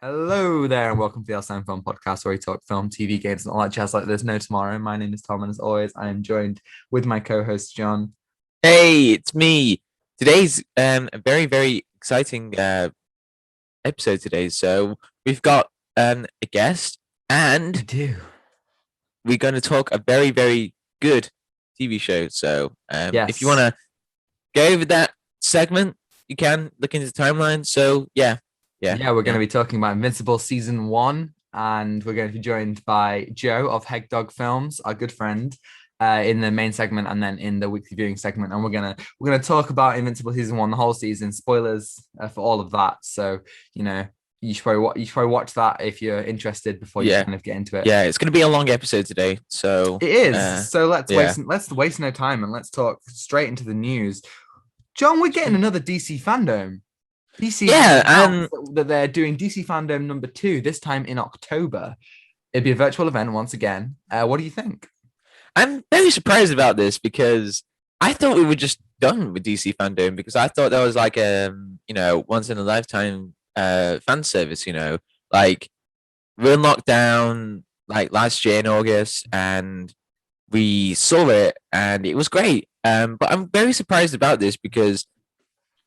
Hello there, and welcome to the Outside Film Podcast, where we talk film, TV, games, and all that jazz like there's no tomorrow. My name is Tom, and as always, I am joined with my co-host John. Hey, it's me. Today's a very exciting episode today. So we've got a guest, We and do. we're going to talk a very good TV show. So if you want Yes. to go over that segment, you can look into the timeline. So yeah, Yeah, we're going to yeah. be talking about Invincible season one, and we're going to be joined by Joe of HegDogFilms, our good friend, in the main segment, and then in the weekly viewing segment. And we're gonna talk about Invincible season one, the whole season, spoilers for all of that. So you know, you should probably watch that if you're interested before you Yeah, kind of get into it. yeah. It's going to be a long episode today. So It is. So let's yeah, waste no time and let's talk straight into the news. John, we're getting another DC FanDome. DC have yeah, announced that they're doing DC FanDome number 2 this time in October. It'd be a virtual event once again. What do you think? I'm very surprised about this because I thought we were just done with DC fandom because I thought that was like once in a lifetime fan service, like we're in lockdown like last year in August and we saw it and it was great. But I'm very surprised about this because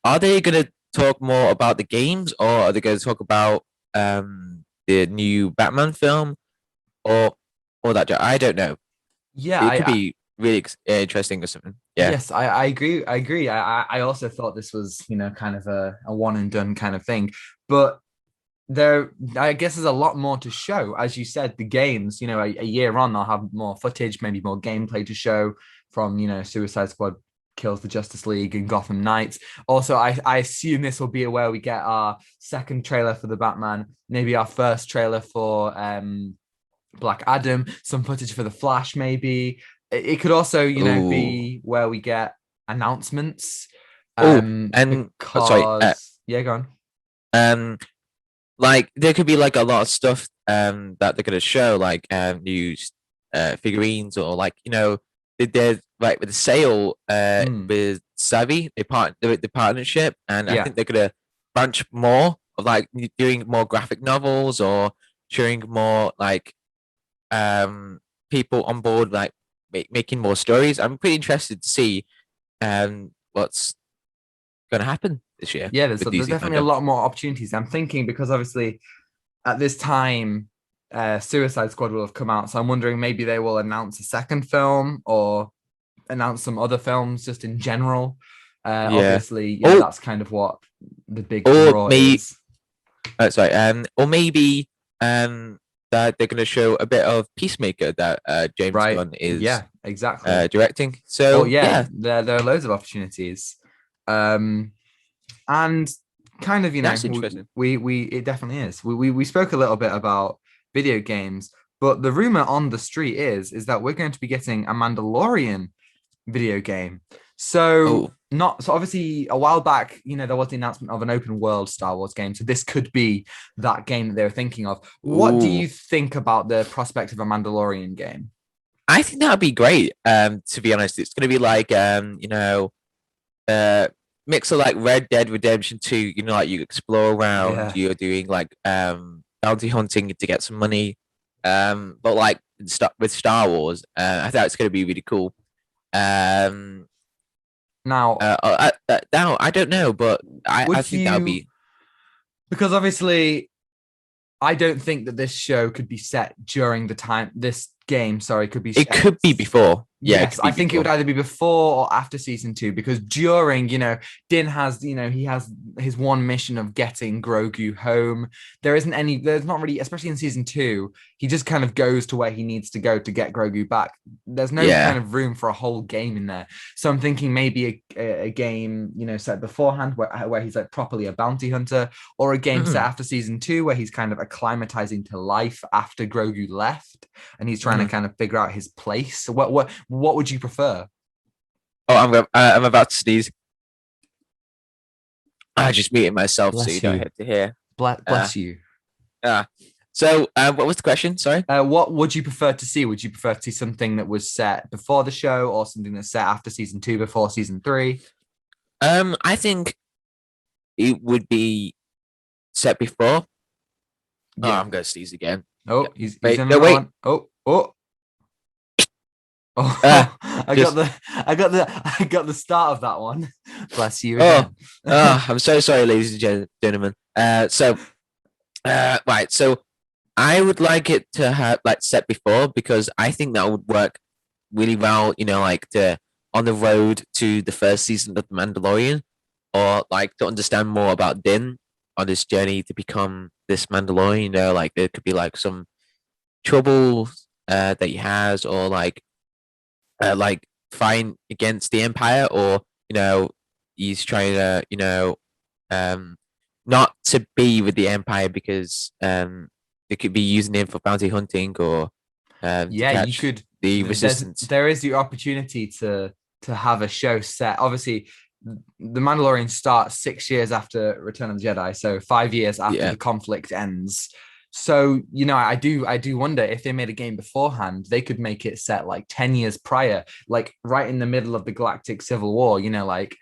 are they gonna talk more about the games or are they gonna talk about the new Batman film or that I don't know. Yeah, It could be really interesting or something. Yeah. yes, I agree. I agree. I also thought this was, kind of a one and done kind of thing. But there, I guess there's a lot more to show. As you said, the games, a year on, they'll have more footage, maybe more gameplay to show from, Suicide Squad kills the Justice League and Gotham Knights. Also, I assume this will be where we get our second trailer for the Batman, maybe our first trailer for Black Adam, some footage for the Flash, maybe. It could also, Oh. be where we get announcements. Oh, and sorry. Because yeah, go on. Um, like there could be like a lot of stuff that they're gonna show, like new figurines or like they're like with the sale Mm, with Savvy, the partnership, and I yeah. think they're gonna branch more of like doing more graphic novels or showing more like people on board like making more stories. I'm pretty interested to see what's going to happen this year Yeah, there's with there's DC definitely a fandom. lot more opportunities. I'm thinking because obviously at this time, Suicide Squad will have come out, so I'm wondering maybe they will announce a second film or announce some other films just in general. Yeah. Obviously, Oh, that's kind of what the big or draw me. is, Sorry. Or maybe that they're going to show a bit of Peacemaker that James right? Gunn is Yeah, exactly. directing. Well, So yeah, yeah, there are loads of opportunities, um, and kind of that's interesting. we it definitely is. We spoke a little bit about video games, but the rumor on the street is that we're going to be getting a Mandalorian video game. So Oh, not so obviously a while back, there was the announcement of an open world Star Wars game. So this could be that game that they were thinking of. What do ooh. you think about the prospect of a Mandalorian game? I think that would be great. To be honest, it's going to be like uh mix of like Red Dead Redemption 2, like you explore around, Yeah. you're doing like bounty hunting to get some money. But like with Star Wars, I thought it's gonna be really cool. Um Now, now I don't know, but I would think that would you be because obviously I don't think that this show could be set during the time this game, sorry, could be it set. could be before. Yeah, it Yes, could I be think it would before. either be before or after season two because during, Din has, he has his one mission of getting Grogu home. There's not really, especially in season two, he just kind of goes to where he needs to go to get Grogu back. There's no kind Yeah. of room for a whole game in there. So I'm thinking maybe a game, set beforehand where he's like properly a bounty hunter, or a game set Mm-mm, after season two where he's kind of acclimatizing to life after Grogu left and he's trying to mm-hmm. kind of figure out his place. So what would you prefer? Oh, I'm about to sneeze. I just muted myself so you Bless don't you. have to hear. Uh, Bless you. uh. So, what was the question? Sorry. What would you prefer to see? Would you prefer to see something that was set before the show or something that's set after season two, before season three? I think it would be set before. Oh, Yeah. I'm gonna sneeze again. Oh, Yeah. he's Wait, in no, another wait. one. Oh. Uh, Oh, just I got the start of that one. Bless you oh, again. I'm so sorry, ladies and gentlemen. Right. So I would like it to have like set before because I think that would work really well. You know, like to on the road to the first season of The Mandalorian, or like to understand more about Din on this journey to become this Mandalorian. You know, like there could be like some trouble that he has, or like fighting against the Empire, or you know, he's trying to um, not to be with the Empire because they could be using him for bounty hunting or to Yeah, you catch could. the resistance. There is the opportunity to have a show set. Obviously, the Mandalorian starts 6 years after Return of the Jedi, so 5 years after Yeah, the conflict ends. So I do wonder if they made a game beforehand, they could make it set like 10 years prior, like right in the middle of the Galactic Civil War. Like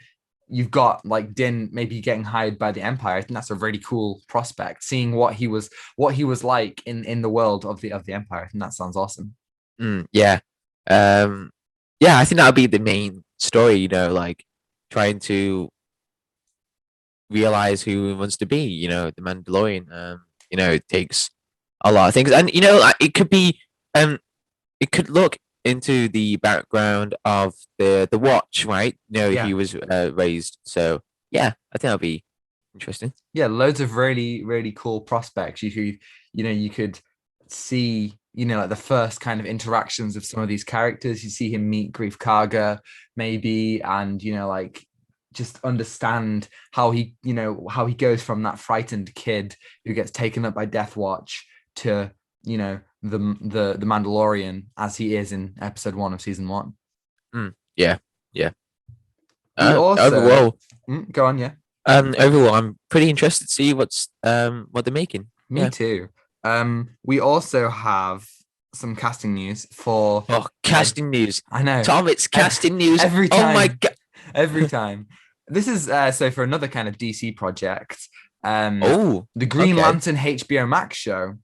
you've got like Din maybe getting hired by the Empire. I think that's a really cool prospect. Seeing what he was like in the world of the Empire. I think that sounds awesome. yeah, um, yeah. I think that would be the main story. You know, like trying to realize who he wants to be. You know, the Mandalorian. You know, it takes a lot of things, and you know, like, it could be um it could look into the background of the watch, right? You know, Yeah. he was raised. So yeah, I think that'll be interesting. Yeah, loads of really, really cool prospects. You could see, like the first kind of interactions of some of these characters. You see him meet Grief Karga, maybe, and like just understand how he goes from that frightened kid who gets taken up by Death Watch to, the Mandalorian as he is in episode 1 of season 1. Yeah, yeah. We also Overall, go on, yeah. overall, I'm pretty interested to see what they're making. Me Yeah. too. We also have some casting news for. Oh, Uh, casting news, I know. Tom. It's casting news. Every Oh my time, god. every time. This is so for another kind of DC project. Oh, The Green okay. Lantern HBO Max show.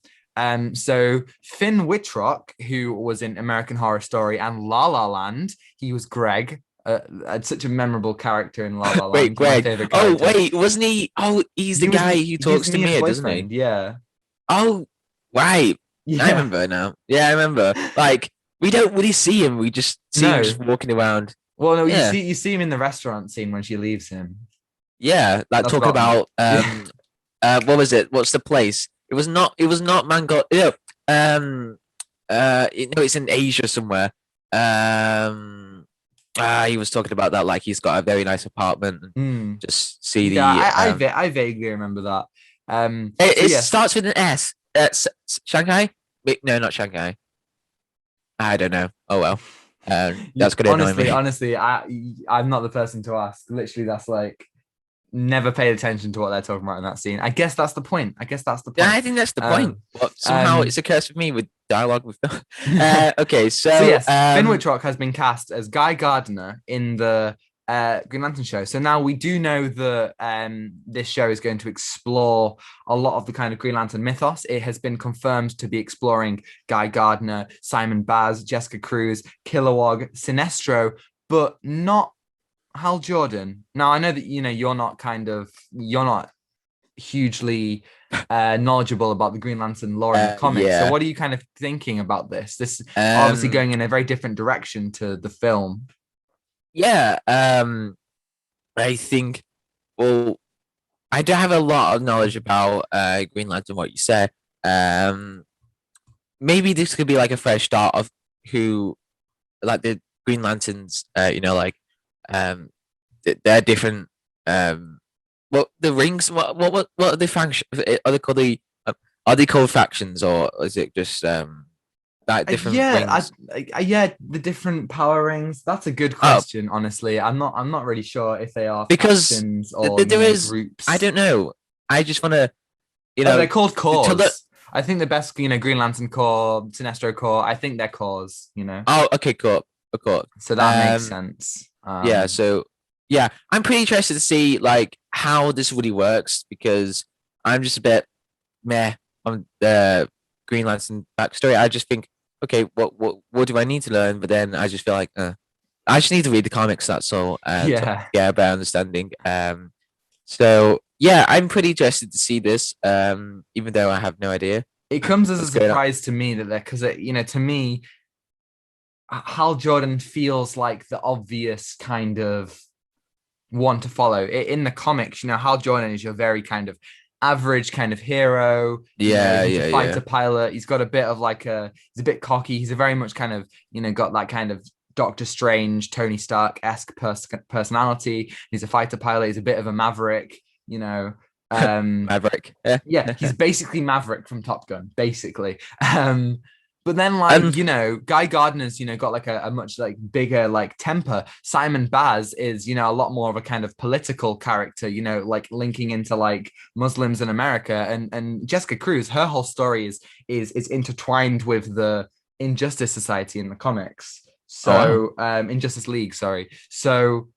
So Finn Wittrock, who was in American Horror Story and La La Land, he was Greg. Such a memorable character in La La Wait, Land. My Greg. favorite Oh, character. wait, wasn't he? Oh, he's the guy who He's talks to Mia's Mia, doesn't he? boyfriend. Yeah. Oh, right. I Yeah. remember now. Yeah, I remember. Like, we don't really see him. We just see him just No. walking around. Well, no, Yeah, you see him in the restaurant scene when she leaves him. yeah. Like That's talking about about yeah. what was it? What's the place? It was not. It was not Mango. Yeah. No, it's in Asia somewhere. He was talking about that. Like he's got a very nice apartment. And Mm. just see Yeah, the I vaguely remember that. It, So it yes, starts with an S. Shanghai? Wait, no, not Shanghai. I don't know. Oh well. That's gonna annoy me. honestly, I'm not the person to ask. Literally, that's like never paid attention to what they're talking about in that scene. I guess that's the point. I guess that's the Yeah, point. I think that's the point. Um, Well, somehow um, it's a curse with me with dialogue with. Okay, So so yes, Finn Wittrock has been cast as Guy Gardner in the Green Lantern show. So now we do know that this show is going to explore a lot of the kind of Green Lantern mythos. It has been confirmed to be exploring Guy Gardner, Simon Baz, Jessica Cruz, Kilowog, Sinestro, but not Hal Jordan. Now I know that you're not hugely knowledgeable about the Green Lantern lore in the comics. So yeah. what are you kind of thinking about this? This obviously Um, going in a very different direction to the film. yeah. I think. Well, I don't have a lot of knowledge about Green Lantern. What you said. Um, Maybe this could be like a fresh start of who, like the Green Lanterns. Um, they're different. What the rings? What are the factions? Are they called are they called factions, or is it just like different rings? Yeah, the different power rings. That's a good Oh, question. Honestly, I'm not really sure if they are because factions or there is. I groups. don't know. I just want to, you Oh, know, they're called to look. cores. I think the best, Green Lantern Corps, Sinestro Corps. I think they're cores. Oh, okay, cool, cool. So that makes Um, sense. yeah. So yeah, I'm pretty interested to see like how this really works because I'm just a bit meh on the Green Lantern backstory. I just think, okay, what do I need to learn? But then I just feel like I just need to read the comics. That's all. To Yeah. get a better understanding. So yeah, I'm pretty interested to see this. Even though I have no idea It comes as a what's going on. surprise to me that they're because to me, Hal Jordan feels like the obvious kind of one to follow. In the comics, Hal Jordan is your very kind of average kind of hero. Yeah, He's a yeah, yeah. fighter pilot. He's got a bit of he's a bit cocky. He's a very much kind of, got that kind of Doctor Strange, Tony Stark-esque personality. He's a fighter pilot. He's a bit of a maverick, you know. Maverick. Yeah, he's basically Maverick from Top Gun, basically. But then Um, Guy Gardner's, got like a much like bigger like temper. Simon Baz is, a lot more of a kind of political character, like linking into like Muslims in America. And Jessica Cruz, her whole story is intertwined with the Injustice Society in the comics. oh wow. So Injustice League, sorry. So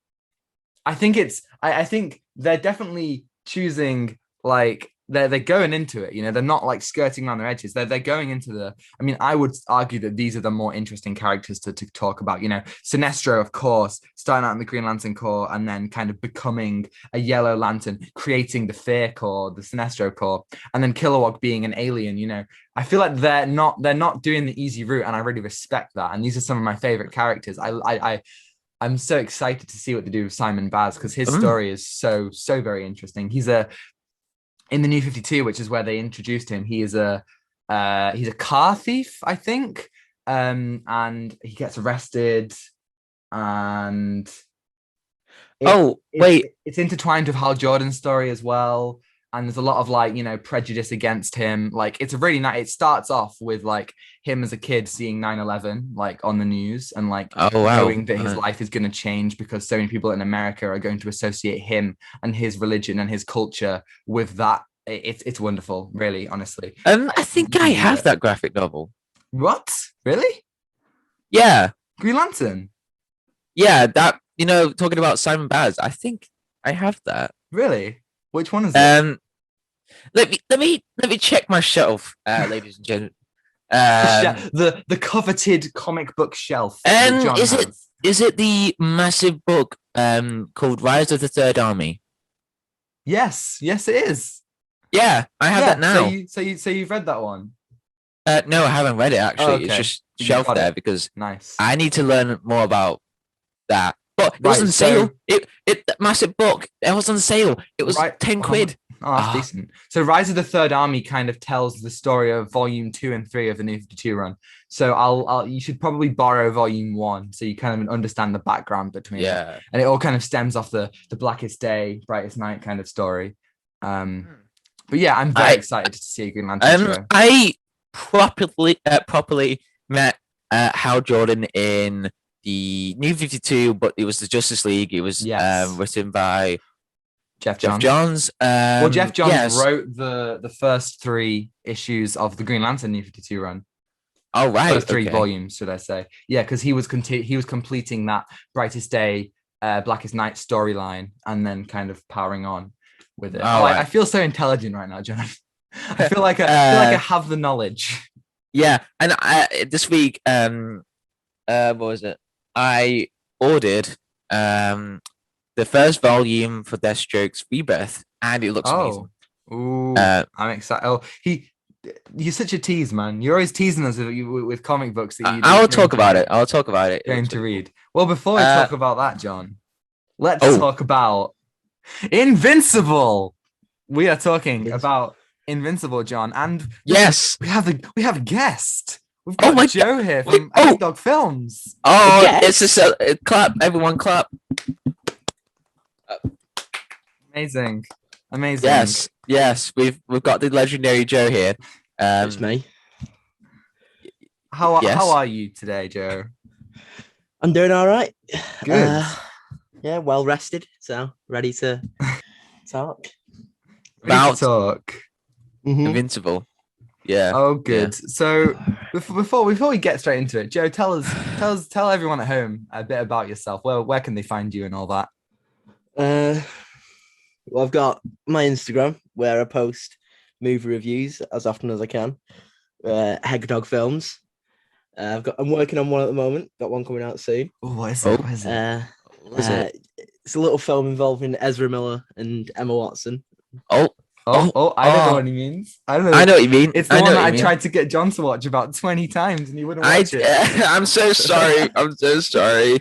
I think they're definitely choosing like they're going into it, they're not like skirting around their edges. They're going into I mean, I would argue that these are the more interesting characters to talk about. Sinestro, of course, starting out in the Green Lantern Corps and then kind of becoming a Yellow Lantern, creating the Fear Corps, the Sinestro Corps, and then Kilowog being an alien. I feel like they're not doing the easy route, and I really respect that. And these are some of my favorite characters. I'm so excited to see what they do with Simon Baz because his story is so very interesting. He's in the New 52, which is where they introduced him. He's a car thief, I think, and he gets arrested, and Wait. it's intertwined with Hal Jordan's story as well. And there's a lot of prejudice against him. Like it's a really nice. It starts off with like him as a kid seeing 9/11 like on the news and like Oh wow. knowing that his life is going to change because so many people in America are going to associate him and his religion and his culture with that. It's wonderful, really, honestly. I think You I should read have it. that graphic novel. What? Really? Yeah, Green Lantern? yeah. That talking about Simon Baz. I think I have that. Really? Which one is it? Um, let me check my shelf, ladies and gentlemen. The coveted comic book shelf that John Is it has. the massive book called Rise of the Third Army? Yes, it is. Yeah, I have that now. So you've read that one? No, I haven't read it actually. Oh, It's okay. just You've shelved got there it. because Nice. I need to learn more about that. But it was Right, on sale. It that massive book. It was on sale. It was right. 10 quid. Oh, that's decent. So Rise of the Third Army kind of tells the story of volume 2 and 3 of the New 52 run. So you should probably borrow volume 1 so you kind of understand the background between it. Yeah. And it all kind of stems off the blackest day, brightest night kind of story. But yeah, I'm very excited to see a Green Lantern show. I properly met Hal Jordan in the New 52, but it was the Justice League. It was written by Jeff Johns. Johns. Well, Jeff Johns yes. wrote the first 3 issues of the Green Lantern New 52 run. Oh right, first 3 volumes, should I say? Yeah, because he was completing that brightest day, blackest night storyline, and then kind of powering on with it. I feel so intelligent right now, John. I feel like I have the knowledge. Yeah, and this week, what was it? I ordered the first volume for Deathstroke's Rebirth, and it looks amazing. Ooh, I'm excited. Oh, you're such a tease, man. You're always teasing us with comic books. I'll talk about it. I'll talk about it. Going to read. Well, before we talk about that, John, let's talk about Invincible. We are talking about Invincible, John, and yes, we have a guest. We've got Joe here from HegDogFilms. Oh, it's a clap! Everyone, clap! Amazing. Yes. We've got the legendary Joe here. It's me. How are you today, Joe? I'm doing all right. Good. Yeah, well rested, so ready to talk. Invincible. Yeah. Oh, good. Yeah. So before we get straight into it, Joe, tell everyone at home a bit about yourself. Where can they find you and all that? Well, I've got my Instagram where I post movie reviews as often as I can. HegDogFilms. I'm working on one at the moment. Got one coming out soon. Oh, what is Oh, it? What is it? what is it? It's a little film involving Ezra Miller and Emma Watson. Oh, I don't know what he means. I don't know. I know what you mean. It's the I know one what that you I mean. tried to get John to watch about 20 times and he wouldn't watch it. I'm so sorry. I'm so sorry.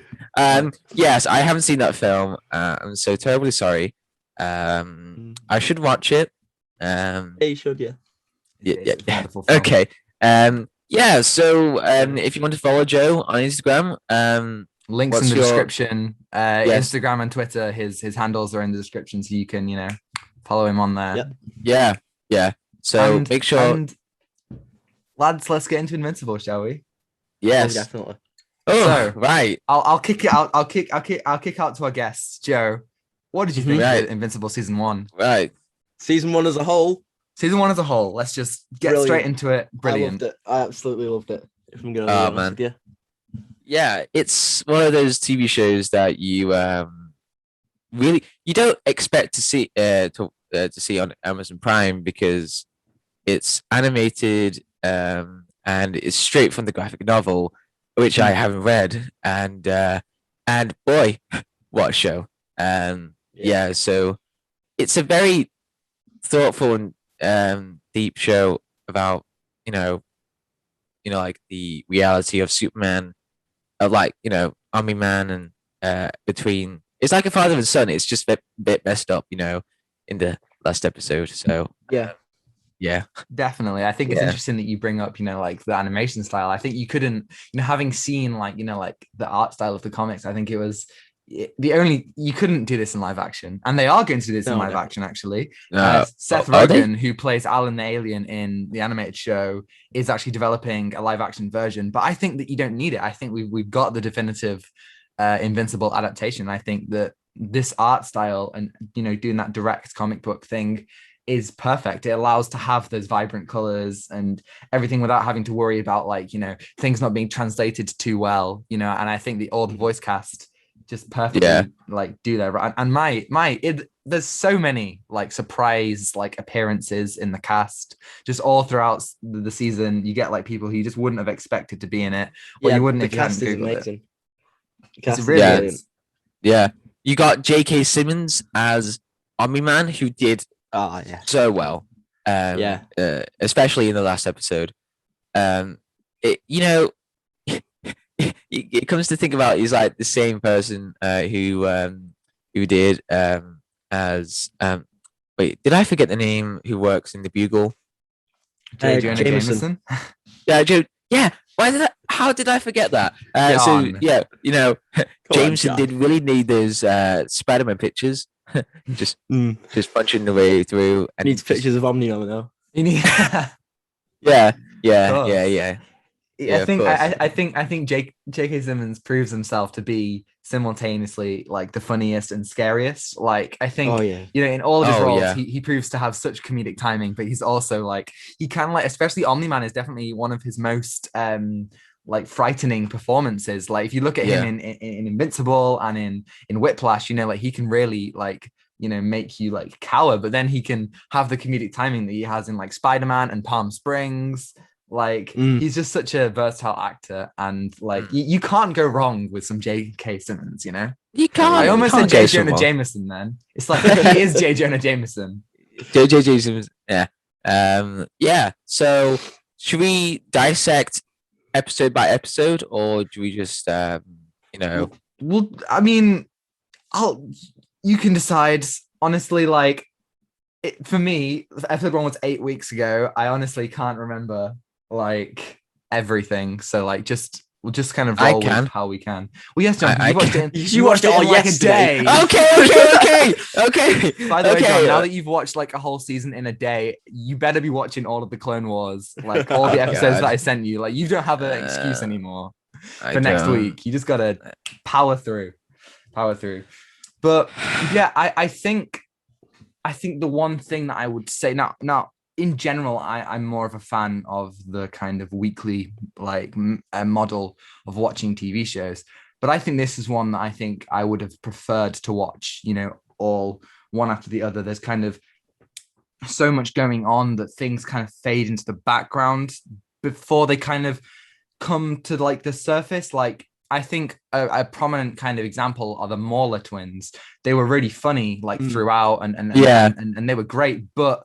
Yes, I haven't seen that film. I'm so terribly sorry. I should watch it. Yeah, you should, yeah. Yeah. It's a wonderful film. Okay. Yeah. So, if you want to follow Joe on Instagram, Links in what's the your- description. Yes. Instagram and Twitter. His handles are in the description, so you can follow him on there. Yep. Yeah. So make sure. And lads, let's get into Invincible, shall we? Yes. Definitely. Oh, So- right. I'll kick it out. I'll kick out to our guests. Joe, what did you think Right. of Invincible season 1? Right. Season 1 as a whole, Season 1 as a whole. Let's just get Brilliant. straight into it. Brilliant. I loved it. I absolutely loved it. If I'm going to be Oh, honest man. with you. Yeah, it's one of those TV shows that you really you don't expect to see to see on Amazon Prime because it's animated and it's straight from the graphic novel, which I haven't read, and boy, what a show! Yeah, so it's a very thoughtful and deep show about like the reality of Superman, of like Army Man, and between it's like a father and son. It's just a bit messed up, in the last episode. So Yeah. Definitely. I think it's Yeah. interesting that you bring up, like the animation style. I think you couldn't, having seen like the art style of the comics, I think it was you couldn't do this in live action. And they are going to do this in No, live no. action, actually. are Seth they? Rogen, who plays Alan the Alien in the animated show, is actually developing a live action version. But I think that you don't need it. I think we've got the definitive Invincible adaptation. I think that this art style and, doing that direct comic book thing is perfect. It allows to have those vibrant colors and everything without having to worry about things not being translated too well, and I think all the voice cast just perfectly do that right. And there's so many surprise appearances in the cast just all throughout the season. You get people who you just wouldn't have expected to be in it, or you wouldn't the if you hadn't cast is Googled it. amazing. The cast It's is really brilliant. is. Yeah, you got J.K. Simmons as Army Man, who did Oh yeah. so well. Especially in the last episode. It comes to think about, he's like the same person who did as wait, did I forget the name? Who works in the Bugle? J. Jonah Jameson. Jameson. Yeah, Joe. Yeah. How did I forget that? John. Jameson John. did really need those Spider-Man pictures. just punching the way through. And Needs just- pictures of Omnium though. Yeah. course. Yeah, of course. I think J.K. Simmons proves himself to be simultaneously the funniest and scariest. I think Oh yeah. in all of his Oh, roles, yeah. he proves to have such comedic timing, but he's also he can especially Omni-Man is definitely one of his most frightening performances. If you look at him in Invincible and in Whiplash, he can really make you cower, but then he can have the comedic timing that he has in Spider-Man and Palm Springs. He's just such a versatile actor, and you can't go wrong with some J.K. Simmons, You can't. I almost you said can't J. go Jonah wrong. Jameson then. It's he is J. Jonah Jameson. J.J. Jameson. Yeah. Yeah. So should we dissect episode by episode, or do we just Well, I mean, you can decide. Honestly, for me, episode 1 was 8 weeks ago. I honestly can't remember everything. So we'll just kind of I roll can. with how we can. Well, yes, John, I you watched can. it. You watched it all in a yesterday. day. Okay. By the way, Okay, John, now that you've watched a whole season in a day, you better be watching all of the Clone Wars, all the episodes God. that I sent you. You don't have an excuse anymore I for next don't. week. You just gotta power through. But yeah, I think the one thing that I would say now in general, I'm more of a fan of the kind of weekly model of watching TV shows. But I think this is one that I think I would have preferred to watch, all one after the other. There's kind of so much going on that things kind of fade into the background before they kind of come to like the surface. Like I think a prominent kind of example are the Mauler twins. They were really funny like throughout, and they were great, but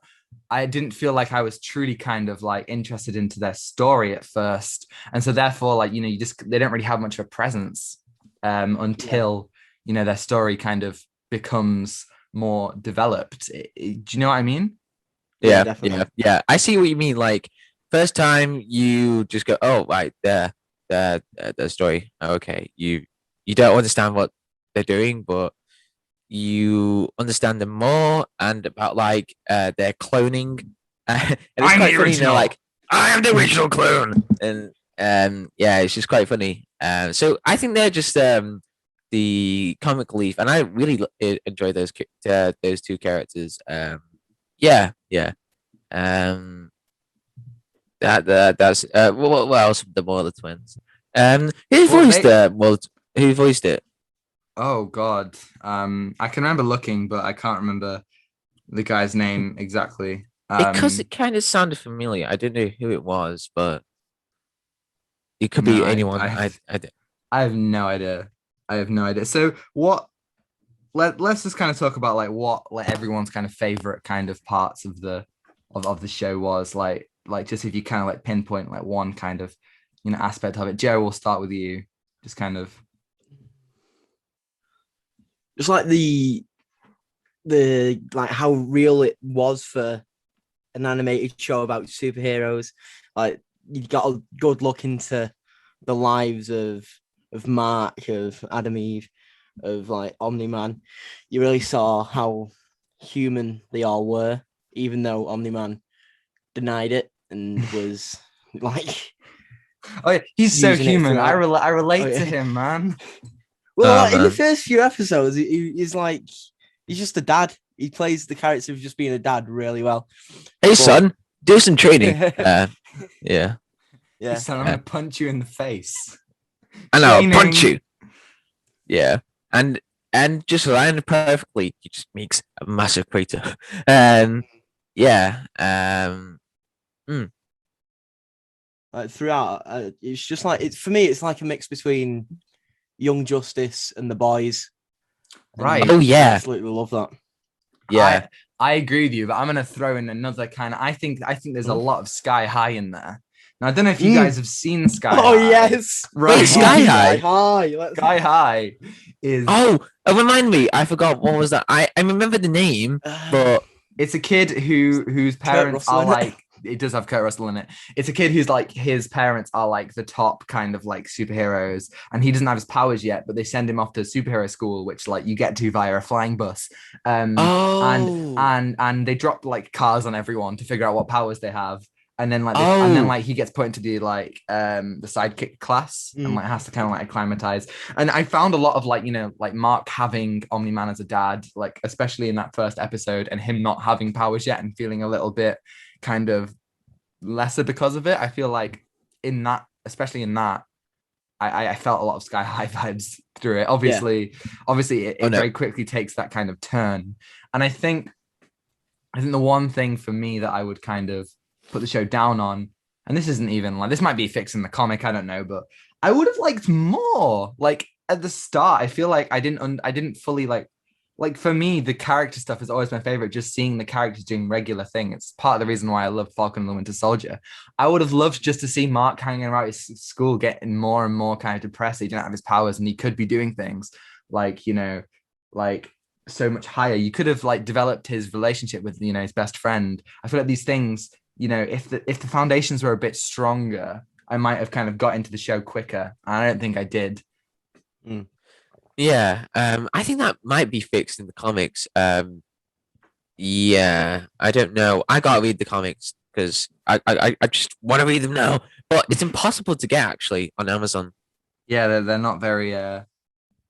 I didn't feel like I was truly kind of like interested into their story at first, and so therefore, like they don't really have much of a presence until their story kind of becomes more developed. Do you know what I mean? Yeah, definitely. Yeah. I see what you mean. Like first time you just go, oh right, the story. Okay, you don't understand what they're doing, but you understand them more and about like their cloning. And it's I'm quite the funny, original. like I am the original clone, and yeah, it's just quite funny. So I think they're just the comic relief, and I really enjoy those two characters. Yeah, yeah. Um, that's what else? The Moeller twins. Who Well, voiced who voiced it? oh God, I can remember looking, but I can't remember the guy's name exactly. Because it kind of sounded familiar. I didn't know who it was, but it could No, be anyone. I have no idea. I have no idea. So what? Let's just kind of talk about like what like everyone's kind of favorite kind of parts of the show was like just if you kind of like pinpoint like one kind of aspect of it. Joe, we'll start with you. Just kind of Just like the like how real it was for an animated show about superheroes. Like you got a good look into the lives of Mark, of Adam Eve, of like Omni-Man. You really saw how human they all were, even though Omni-Man denied it and was like, oh yeah, he's so using it human. I throughout. relate Oh, yeah. to him, man. Well, Oh like, in the man. first few episodes, he's like, he's just a dad. He plays the character of just being a dad really well. Hey But- son, do some training. Yeah. Yeah. Hey, son, I'm gonna punch you in the face. I know, Training. punch you. Yeah. And just lined perfectly, he just makes a massive crater. Yeah. Like throughout, it's just like it's for me. It's like a mix between Young Justice and The Boys. And Right. Oh yeah. I absolutely love that. Yeah. I agree with you, but I'm gonna throw in another kind of. I think there's a lot of Sky High in there. Now I don't know if you guys have seen Sky High. Oh yes, Right. Wait, Sky High? Sky High is Oh, remind me. I forgot what was that. I remember the name, but it's a kid whose parents Russell are in it. like it does have Kurt Russell in it. It's a kid who's like his parents are like the top kind of like superheroes, and he doesn't have his powers yet, but they send him off to superhero school, which like you get to via a flying bus. And they drop like cars on everyone to figure out what powers they have. And then like he gets put into the like the sidekick class and like has to kind of like acclimatize. And I found a lot of like like Mark having Omni-Man as a dad, like especially in that first episode, and him not having powers yet and feeling a little bit kind of lesser because of it. I feel like in that, especially in that, I felt a lot of Sky High vibes through it. Obviously it very quickly takes that kind of turn. And I think the one thing for me that I would kind of put the show down on, and this isn't even like, this might be fixed in the comic, I don't know, but I would have liked more. Like at the start, I feel like I didn't fully like for me, the character stuff is always my favorite. Just seeing the characters doing regular things. It's part of the reason why I love Falcon and the Winter Soldier. I would have loved just to see Mark hanging around his school, getting more and more kind of depressed. He didn't have his powers and he could be doing things like, like so much higher. You could have like developed his relationship with, his best friend. I feel like these things, if the foundations were a bit stronger, I might have kind of got into the show quicker. And I don't think I did. yeah, I think that might be fixed in the comics. Yeah, I don't know. I gotta read the comics because I just want to read them now, but it's impossible to get actually on Amazon. Yeah, they're not very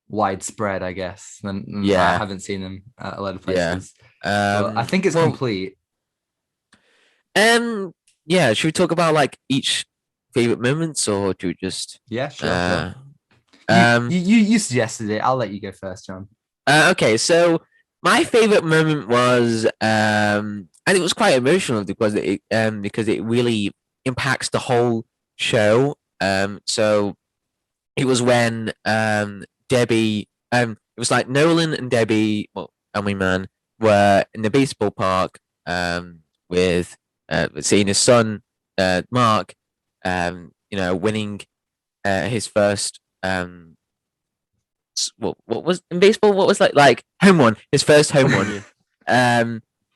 widespread, I guess. Yeah. I haven't seen them at a lot of places. Yeah. But I think it's complete. Yeah, should we talk about like each favorite moments, or do we just Sure. You suggested it. I'll let you go first, John. Okay, so my favorite moment was, and it was quite emotional because it really impacts the whole show. So it was when Debbie, it was like Nolan and Debbie, well, Army Man, were in the baseball park with seeing his son Mark, winning his first what was in baseball? What was like home run? His first home run.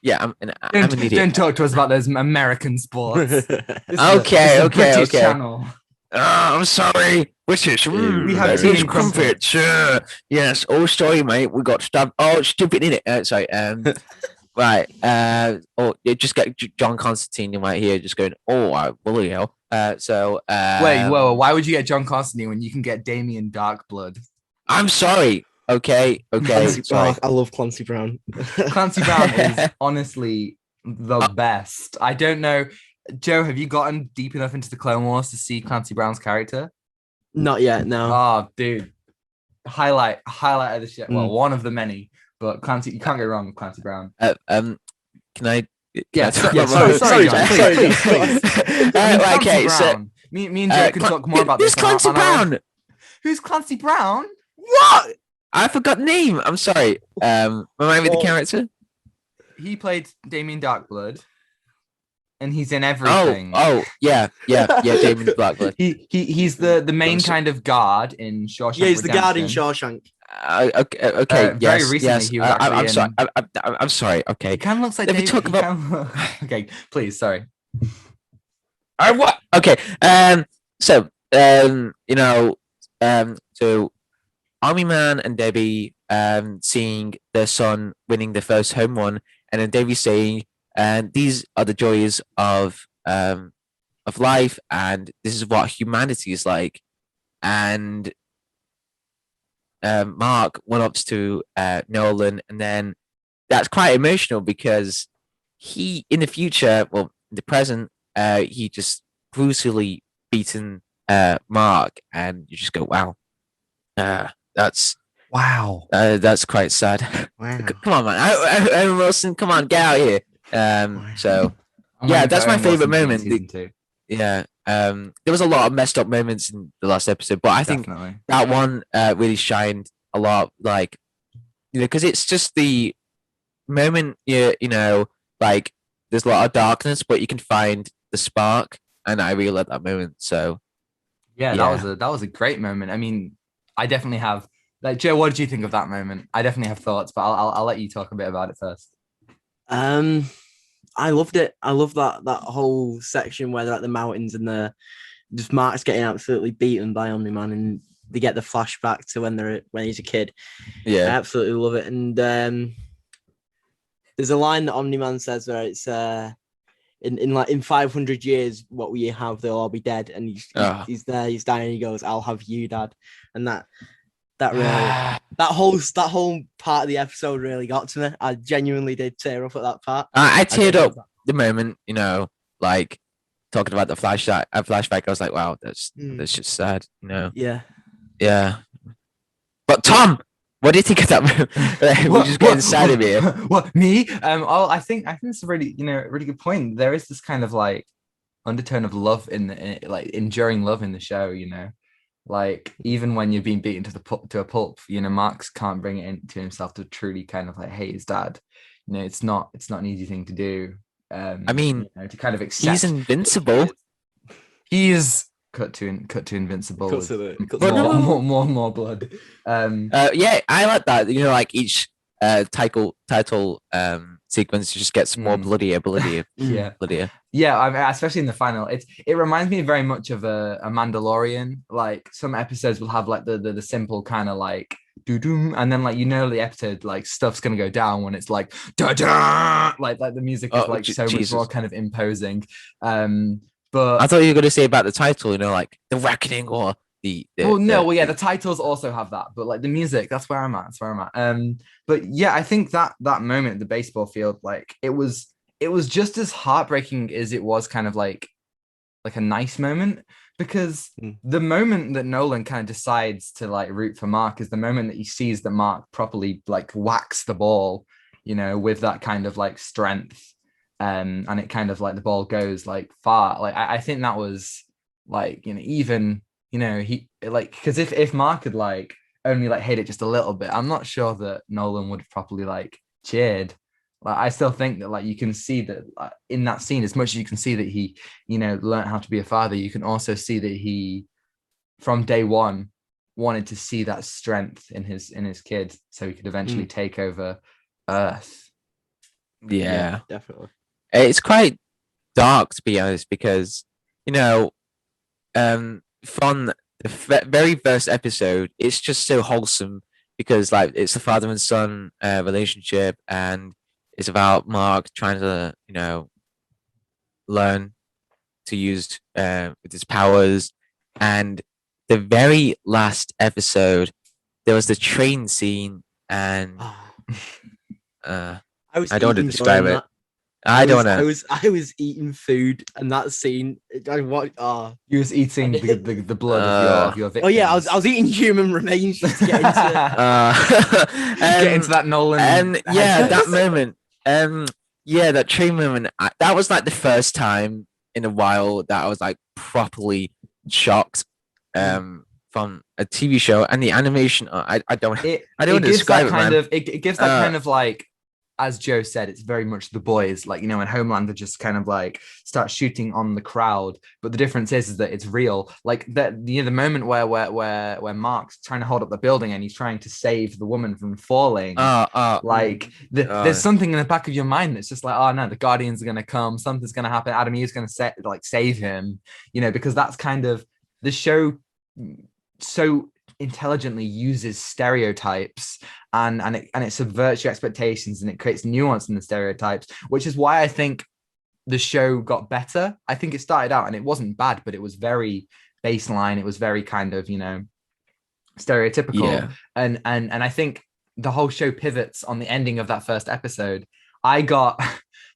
Yeah, I'm an idiot. Don't talk to us about those American sports. This Okay, is a okay, British okay. channel. I'm sorry. British. We have British tea and crumpets. Yes. Oh, sorry, mate. We got stabbed. Oh, stupid in it. Sorry. Right. You just get John Constantine right here, just going, oh, bloody hell. Wait, whoa, why would you get John Constantine when you can get Damien Darkblood? I'm sorry. Okay. Sorry. I love Clancy Brown. Clancy Brown is honestly the best. I don't know. Joe, have you gotten deep enough into the Clone Wars to see Clancy Brown's character? Not yet, no. Oh, dude. Highlight of the shit. Well, one of the many, but Clancy, you can't go wrong with Clancy Brown. Can I? Yeah, sorry, John. Please. Okay, so me and Joe can talk more about this. Who's Clancy Brown? Who's Clancy Brown? What? I forgot the name. I'm sorry. Remind me the character. He played Damien Darkblood, and he's in everything. Yeah, Damien Darkblood. He's the main kind of guard in Shawshank. Yeah, he's the guard in Shawshank. Okay. Very recently, he was I'm sorry. I'm sorry. Okay. He kind of looks like. Let me talk about. Okay, please. Sorry. What? Okay. So Army Man and Debbie seeing their son winning the first home run, and then Debbie saying, "And these are the joys of life, and this is what humanity is like." And Mark went up to Nolan, and then that's quite emotional because he, in the future, well, in the present, he just brutally beaten Mark, and you just go, "Wow, that's quite sad." Wow. Come on, man, Owen Wilson, come on, get out here. So yeah, that's my favorite moment. Yeah, there was a lot of messed up moments in the last episode, but I think that one really shined a lot. Like, because it's just the moment, like there's a lot of darkness, but you can find the spark, and I really like that moment. So yeah, that was a great moment. I mean, I definitely have. Like, Joe, what did you think of that moment? I definitely have thoughts, but I'll let you talk a bit about it first. I loved it. I love that whole section where they're at the mountains and just Mark's getting absolutely beaten by Omni-Man, and they get the flashback to when he's a kid. Yeah, I absolutely love it. And there's a line that Omni-Man says where it's in 500 years, what we have, they'll all be dead. And he's there, he's dying. He goes, "I'll have you, Dad." And that really, that whole part of the episode really got to me. I genuinely did tear up at that part. I teared up the moment, like talking about the flashback. I was like, wow, that's just sad, Yeah. But Tom, what do you think of that movie? We're just getting sad of here. What, me? I think it's a really, really good point. There is this kind of like undertone of love like enduring love in the show, Like, even when you're being beaten to a pulp, Marx can't bring it into himself to truly kind of like hate his dad. It's not an easy thing to do. I mean, to kind of accept. He's invincible. He's cut to invincible. More blood. Yeah, I like that. Like each title sequence just gets more bloodier. Yeah, bloodier. Yeah, especially in the final. It reminds me very much of a Mandalorian. Like, some episodes will have like the simple kind of like doo-doo, and then like the episode like stuff's gonna go down when it's like da-da! Like the music is much more kind of imposing. But I thought you were gonna say about the title, like the reckoning or the the titles also have that, but like the music, that's where I'm at. But yeah, I think that moment at the baseball field, like it was just as heartbreaking as it was kind of like a nice moment, because the moment that Nolan kind of decides to like root for Mark is the moment that he sees that Mark properly like whacks the ball, you know, with that kind of like strength, and it kind of like the ball goes like far. Like I think that was like, you know, even, you know, he like, because if Mark had like only like hit it just a little bit, I'm not sure that Nolan would have properly like cheered. Like I still think that like you can see that in that scene, as much as you can see that he, you know, learned how to be a father, you can also see that he from day one wanted to see that strength in his kid so he could eventually take over Earth. Yeah. Definitely. It's quite dark, to be honest, because, you know, from the very first episode, it's just so wholesome because like it's a father and son relationship, and it's about Mark trying to, you know, learn to use with his powers. And the very last episode, there was the train scene, and uh, I was I don't want to eating describe during it. that. I don't want to. I was eating food, and that scene. I what? You was eating the blood of your Oh yeah, victims. I was eating human remains just to get into. Get into that Nolan. And yeah, that headspace. moment. Yeah, that train moment. That was like the first time in a while that I was like properly shocked. From a TV show and the animation. I don't. I don't want to gives that describe it, kind man. of it gives that kind of like, as Joe said, it's very much the boys, like, you know, in Homelander just kind of like start shooting on the crowd, but the difference is that it's real. Like that, you know, the moment where Mark's trying to hold up the building and he's trying to save the woman from falling. There's something in the back of your mind that's just like, oh no, the Guardians are gonna come, something's gonna happen. Adam Eve's gonna save him, you know, because that's kind of the show so intelligently uses stereotypes and it subverts your expectations and it creates nuance in the stereotypes, which is why I think the show got better. I think it started out and it wasn't bad, but it was very baseline. It was very kind of, you know, stereotypical. Yeah. And I think the whole show pivots on the ending of that first episode. I got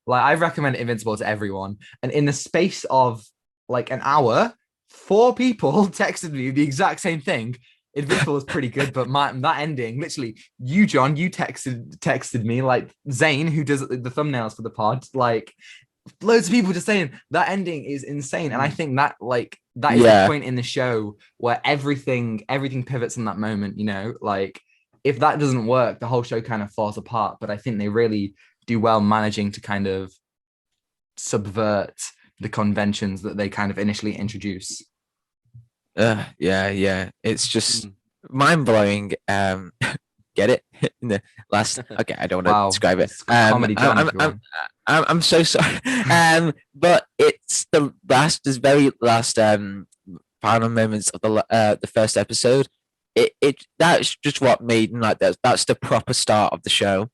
like, I recommend Invincible to everyone. And in the space of like an hour, 4 people texted me the exact same thing. Invincible was pretty good, but that ending, literally, you, John, you texted me, like Zane, who does the thumbnails for the pod, like loads of people just saying that ending is insane. And I think that like that is the point in the show where everything pivots in that moment, you know, like if that doesn't work, the whole show kind of falls apart. But I think they really do well managing to kind of subvert the conventions that they kind of initially introduce. Yeah. It's just mind blowing. Get it in the last. Okay, I don't want to describe it. Comedy John, I'm so sorry. But it's the very last final moments of the first episode. It that's just what made like that's the proper start of the show,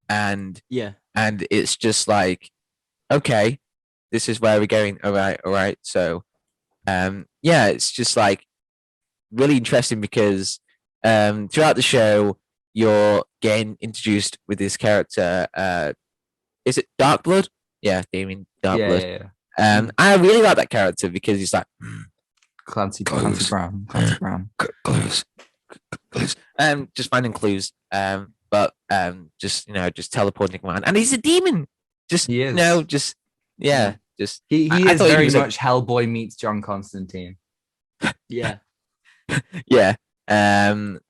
and it's just like, okay, this is where we're going. All right. So, it's just like really interesting because throughout the show you're getting introduced with this character. Is it Darkblood? Yeah, Damien Darkblood. Yeah. I really like that character because he's like Clancy Brown. Clues. Just finding clues. But just just teleporting around, and he's a demon. Just he is. Just he is very much Hellboy meets John Constantine. Yeah.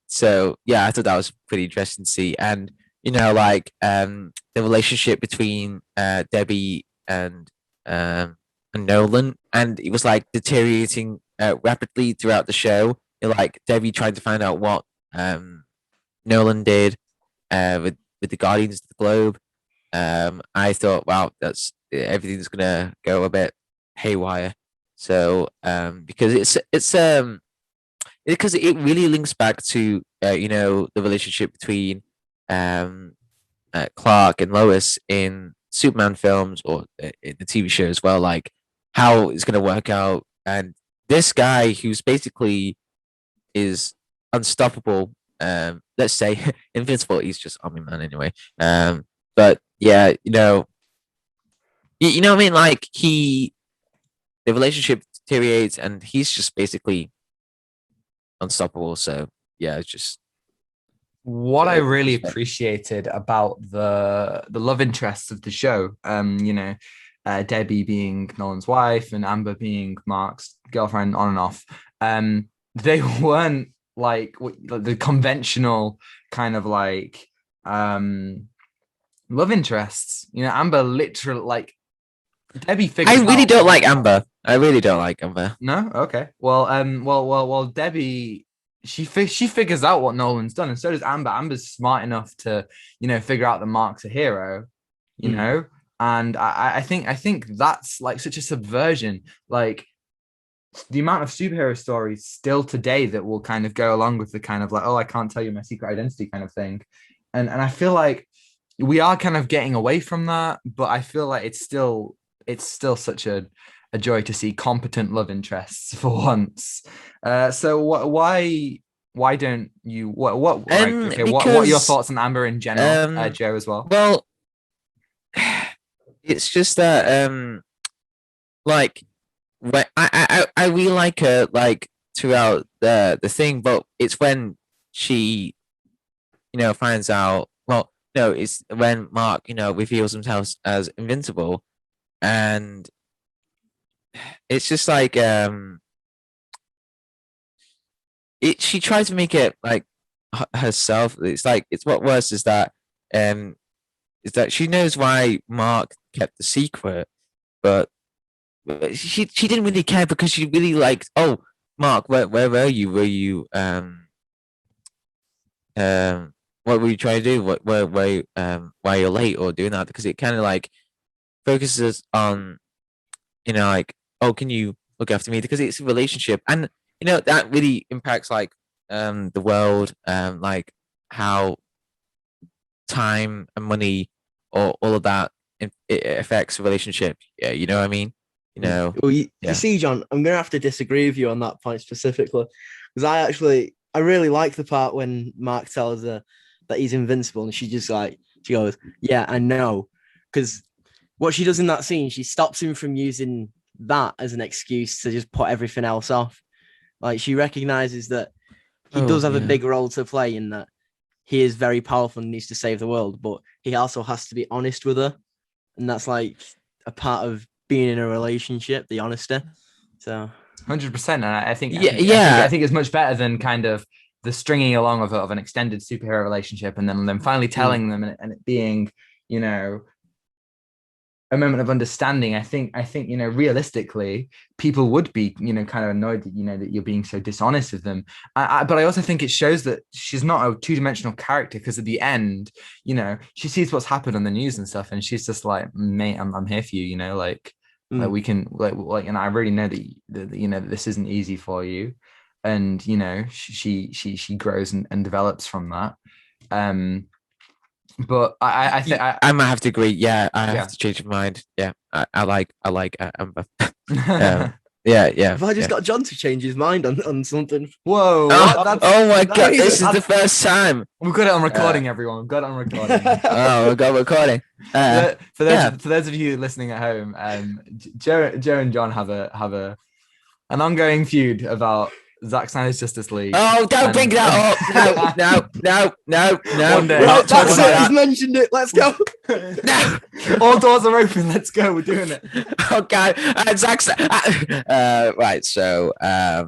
So I thought that was pretty interesting to see, and like the relationship between Debbie and Nolan, and it was like deteriorating rapidly throughout the show. Like Debbie tried to find out what Nolan did with the Guardians of the Globe. I thought, wow, that's everything's gonna go a bit haywire. So because because it really links back to the relationship between Clark and Lois in Superman films or in the TV show as well, like how it's going to work out. And this guy who's basically is unstoppable, let's say invincible, he's just Omni Man anyway. But yeah, you know what I mean? Like the relationship deteriorates and he's just basically unstoppable. So yeah, it's just what I really Respect. appreciated about the love interests of the show, Debbie being Nolan's wife and Amber being Mark's girlfriend, on and off, they weren't like the conventional kind of like love interests. Amber literally like Debbie figures I really out. don't like Amber. I really don't like Amber. No, okay. Well, Debbie, she figures out what Nolan's done, and so does Amber. Amber's smart enough to, figure out that Mark's a hero, and I think that's like such a subversion. Like the amount of superhero stories still today that will kind of go along with the kind of like, oh, I can't tell you my secret identity kind of thing, and I feel like we are kind of getting away from that, but I feel like it's still such a joy to see competent love interests for once. So why don't you what okay, what are your thoughts on Amber in general, Joe, as well? Well, it's just that like when I really like her like throughout the thing, but it's when she finds out. Well, no, it's when Mark reveals himself as Invincible, and it's just like she tries to make it like herself. It's like it's what worse is that she knows why Mark kept the secret, but she didn't really care because she really liked, oh, Mark, where were you? Were you what were you trying to do? Why you're late or doing that? Because it kind of like focuses on like, oh, can you look after me? Because it's a relationship, and that really impacts like the world, like how time and money or all of that it affects a relationship. Yeah, you know what I mean? Well, you see, John, I'm gonna have to disagree with you on that point specifically, because I really like the part when Mark tells her that he's invincible, and she goes, yeah, I know, because what she does in that scene, she stops him from using that as an excuse to just put everything else off. Like, she recognizes that he does have a big role to play in that he is very powerful and needs to save the world, but he also has to be honest with her, and that's like a part of being in a relationship, the honesty. So 100%, and I think yeah, I think it's much better than kind of the stringing along of an extended superhero relationship and then them finally telling them and it being a moment of understanding. I think realistically people would be kind of annoyed that that you're being so dishonest with them. But I also think it shows that she's not a two-dimensional character, because at the end she sees what's happened on the news and stuff, and she's just like, mate, I'm here for you, like we can like and I really know that that this isn't easy for you, and she grows and develops from that. But I think I might have to agree. Yeah, I have to change my mind. Yeah, I like Amber. Yeah. Have I just got John to change his mind on something? Whoa! Oh my god! This is the first time we've got it on recording. Everyone, we've got it on recording. Oh, we got recording. For those of you listening at home, Joe and John have an ongoing feud about Zack Snyder's Justice League. Oh, don't bring that up! No. One day, right, that's it. He's mentioned it. Let's go. No, all doors are open. Let's go. We're doing it. Okay, Zack. Right. So, yeah,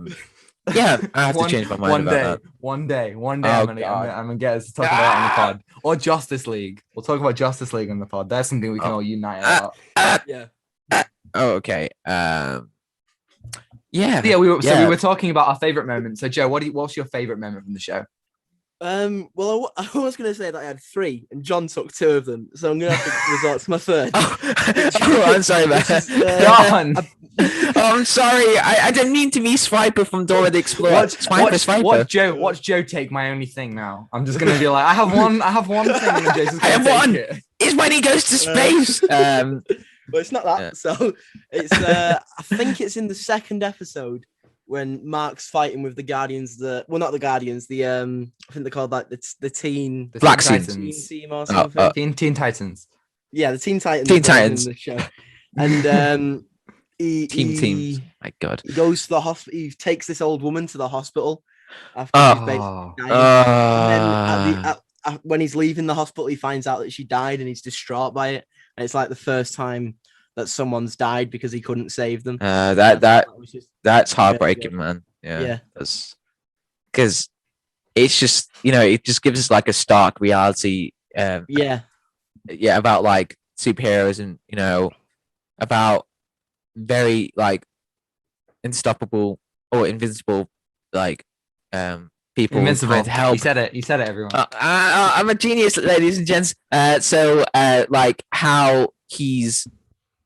I have to change my mind about that. One day, I'm gonna get us to talk about it on the pod, or Justice League. We'll talk about Justice League on the pod. There's something we can all unite about. Yeah. Oh, okay. Yeah. We were talking about our favorite moments. So, Joe, what's your favorite moment from the show? Well, I was going to say that I had 3, and John took 2 of them, so I'm going to have to resort to my third. I'm sorry, man. John. I'm sorry. I didn't mean to be Swiper from Dora the Explorer. Swiper. Watch Joe take my only thing now. I'm just going to be like, I have one thing, and Joe's just going to take it. Is when he goes to space. But it's not that. Yeah. So it's I think it's in the 2nd episode when Mark's fighting with the Guardians. Not the Guardians. The I think they're called like the Teen Black Titans. Team or something. Teen Titans. Yeah, the Teen Titans. Teen Titans. In the show. And teams. My God. He goes to the hospital. He takes this old woman to the hospital, after she's basically Oh, dying. And then when he's leaving the hospital, he finds out that she died and he's distraught by it. And it's like the first time that someone's died because he couldn't save them. that was just that's really heartbreaking, good. man. Yeah, Yeah. that's because it's just it just gives us like a stark reality. Yeah. Yeah, about like superheroes and about very like unstoppable or invincible like people trying Invincible. to He help. said it. He said it, everyone. I'm a genius, ladies and gents. Like how he's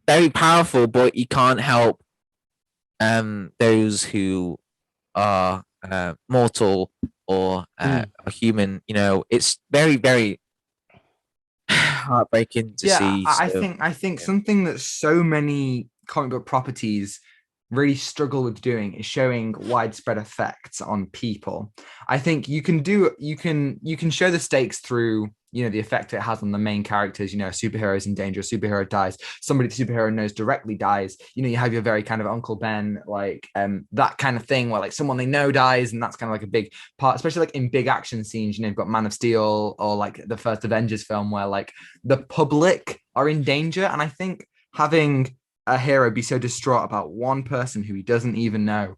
very powerful, but he can't help those who are mortal or are human. It's very, very heartbreaking to Yeah, see. I think Yeah. something that so many comic book properties really struggle with doing is showing widespread effects on people. I think you can show the stakes through the effect it has on the main characters. A superhero is in danger, a superhero dies, somebody the superhero knows directly dies. You have your very kind of Uncle Ben, like that kind of thing, where like someone they know dies, and that's kind of like a big part, especially like in big action scenes. You've got Man of Steel or like the first Avengers film, where like the public are in danger. And I think having a hero be so distraught about one person who he doesn't even know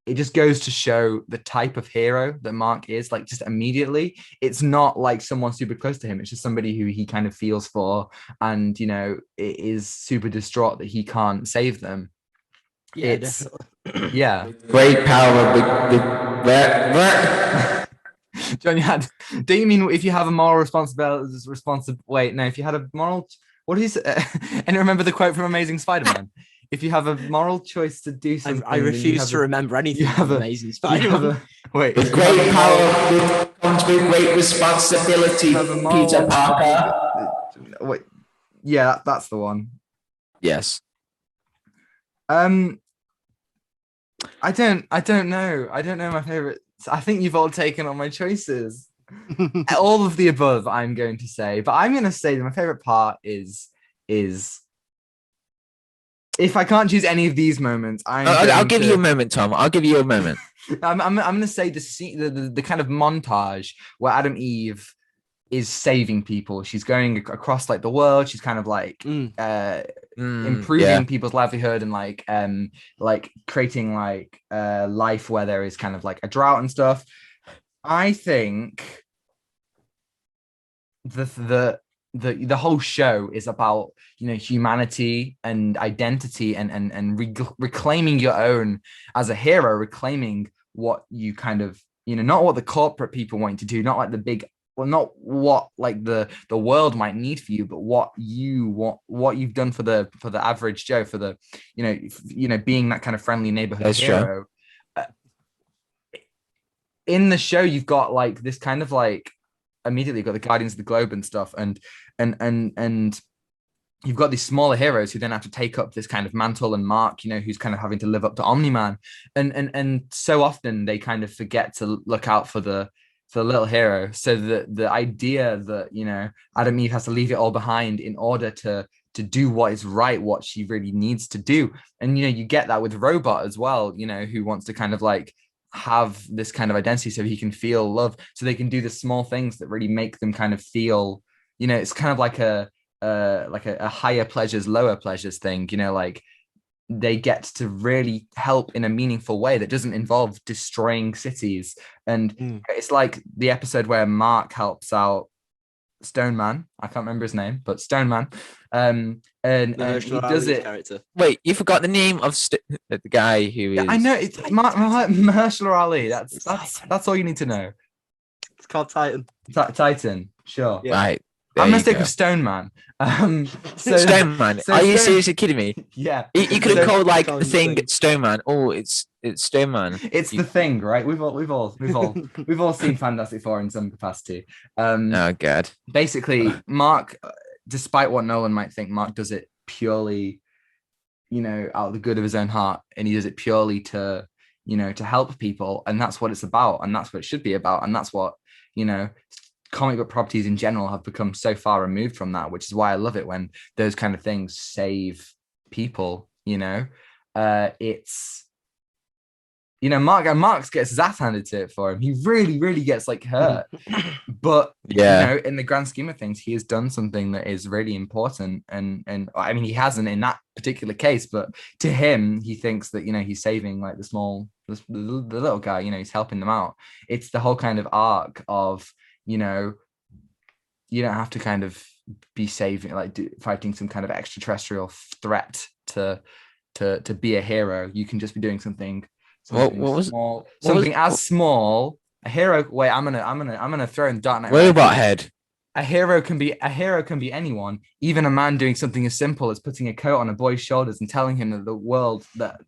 it just goes to show the type of hero that Mark is. Like, just immediately, it's not like someone super close to him. It's just somebody who he kind of feels for, and it is super distraught that he can't save them. Yeah, It's definitely. yeah. Great power, big. John, do you mean if you have a moral responsibility, wait, no, if you had a moral, what is it? And remember the quote from Amazing Spider-Man? If you have a moral choice to do something, I refuse to remember anything from Amazing Spider-Man. Wait. With great power comes with great responsibility, Peter Parker. Wait, yeah, that's the one. Yes. I don't know. I don't know my favorite. I think you've all taken on my choices. All of the above, I'm going to say, but I'm going to say that my favorite part is if I can't choose any of these moments, I'll give you a moment, Tom. I'll give you a moment. I'm going to say the kind of montage where Adam Eve is saving people. She's going across like the world. She's kind of like improving people's livelihood and like creating like life where there is kind of like a drought and stuff. I think the whole show is about humanity and identity and reclaiming your own as a hero, reclaiming what you kind of not what the corporate people want you to do, not like the big, well, not what like the world might need for you, but what you want, what you've done for the average Joe, for the being that kind of friendly neighborhood That's hero. In the show, you've got like this kind of like immediately you've got the Guardians of the Globe and stuff, and you've got these smaller heroes who then have to take up this kind of mantle, and Mark, who's kind of having to live up to Omni-Man, and so often they kind of forget to look out for the little hero. So the idea that Adam Eve has to leave it all behind in order to do what is right, what she really needs to do, and you get that with Robot as well, who wants to kind of like have this kind of identity so he can feel love, so they can do the small things that really make them kind of feel, it's kind of like a higher pleasures, lower pleasures thing, like they get to really help in a meaningful way that doesn't involve destroying cities. And it's like the episode where Mark helps out Stone Man. I can't remember his name, but Stone Man. And he does it. Character. Wait, you forgot the name of the guy who is. I know it's Mahershala Ali. That's all you need to know. It's called Titan. Titan, sure. Yeah. Right. I'm gonna stick with Stone Man. Stone Man. Are you seriously kidding me? Yeah. You could have called like the thing Stone Man. Oh, it's Stone Man. It's the thing, right? We've all seen Fantastic Four in some capacity. Oh God. Basically, Mark, despite what Nolan might think, Mark does it purely, out of the good of his own heart, and he does it purely to help people, and that's what it's about, and that's what it should be about, and that's what comic book properties in general have become so far removed from that, which is why I love it when those kind of things save people. It's Mark gets his ass handed to it for him. He really, really gets like hurt. But Yeah. in the grand scheme of things, he has done something that is really important. And I mean, he hasn't in that particular case, but to him, he thinks that he's saving like the little guy. He's helping them out. It's the whole kind of arc of you don't have to kind of be saving fighting some kind of extraterrestrial threat to be a hero. You can just be doing something What was small, what was something as small. A hero. Wait, I'm gonna throw in Dark Knight. Robot Head? A hero can be anyone, even a man doing something as simple as putting a coat on a boy's shoulders and telling him that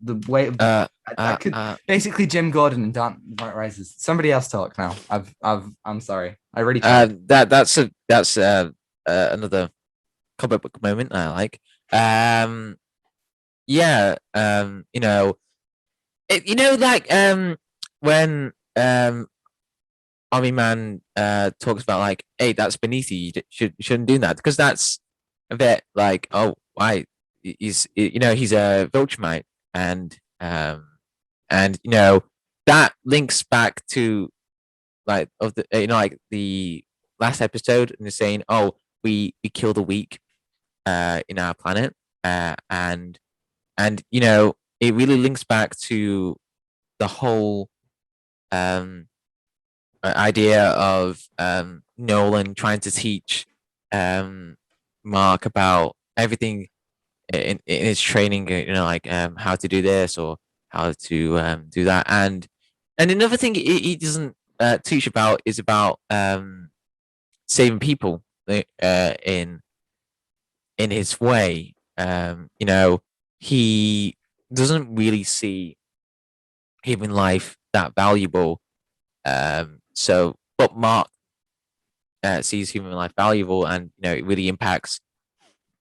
the weight of I could basically Jim Gordon and Dark Knight Rises. Somebody else talk now. I'm sorry. I really tried. That's another comic book moment I like. Yeah. When Army Man talks about like, hey, that's beneath you. You shouldn't do that, because that's a bit like, oh, why? He's a Viltrumite, and that links back to like the last episode, and they're saying, oh, we kill the weak in our planet, and it really links back to the whole idea of Nolan trying to teach Mark about everything in his training, how to do this or how to do that, and another thing he doesn't teach about is about saving people in his way. He doesn't really see human life that valuable. But Mark sees human life valuable, and it really impacts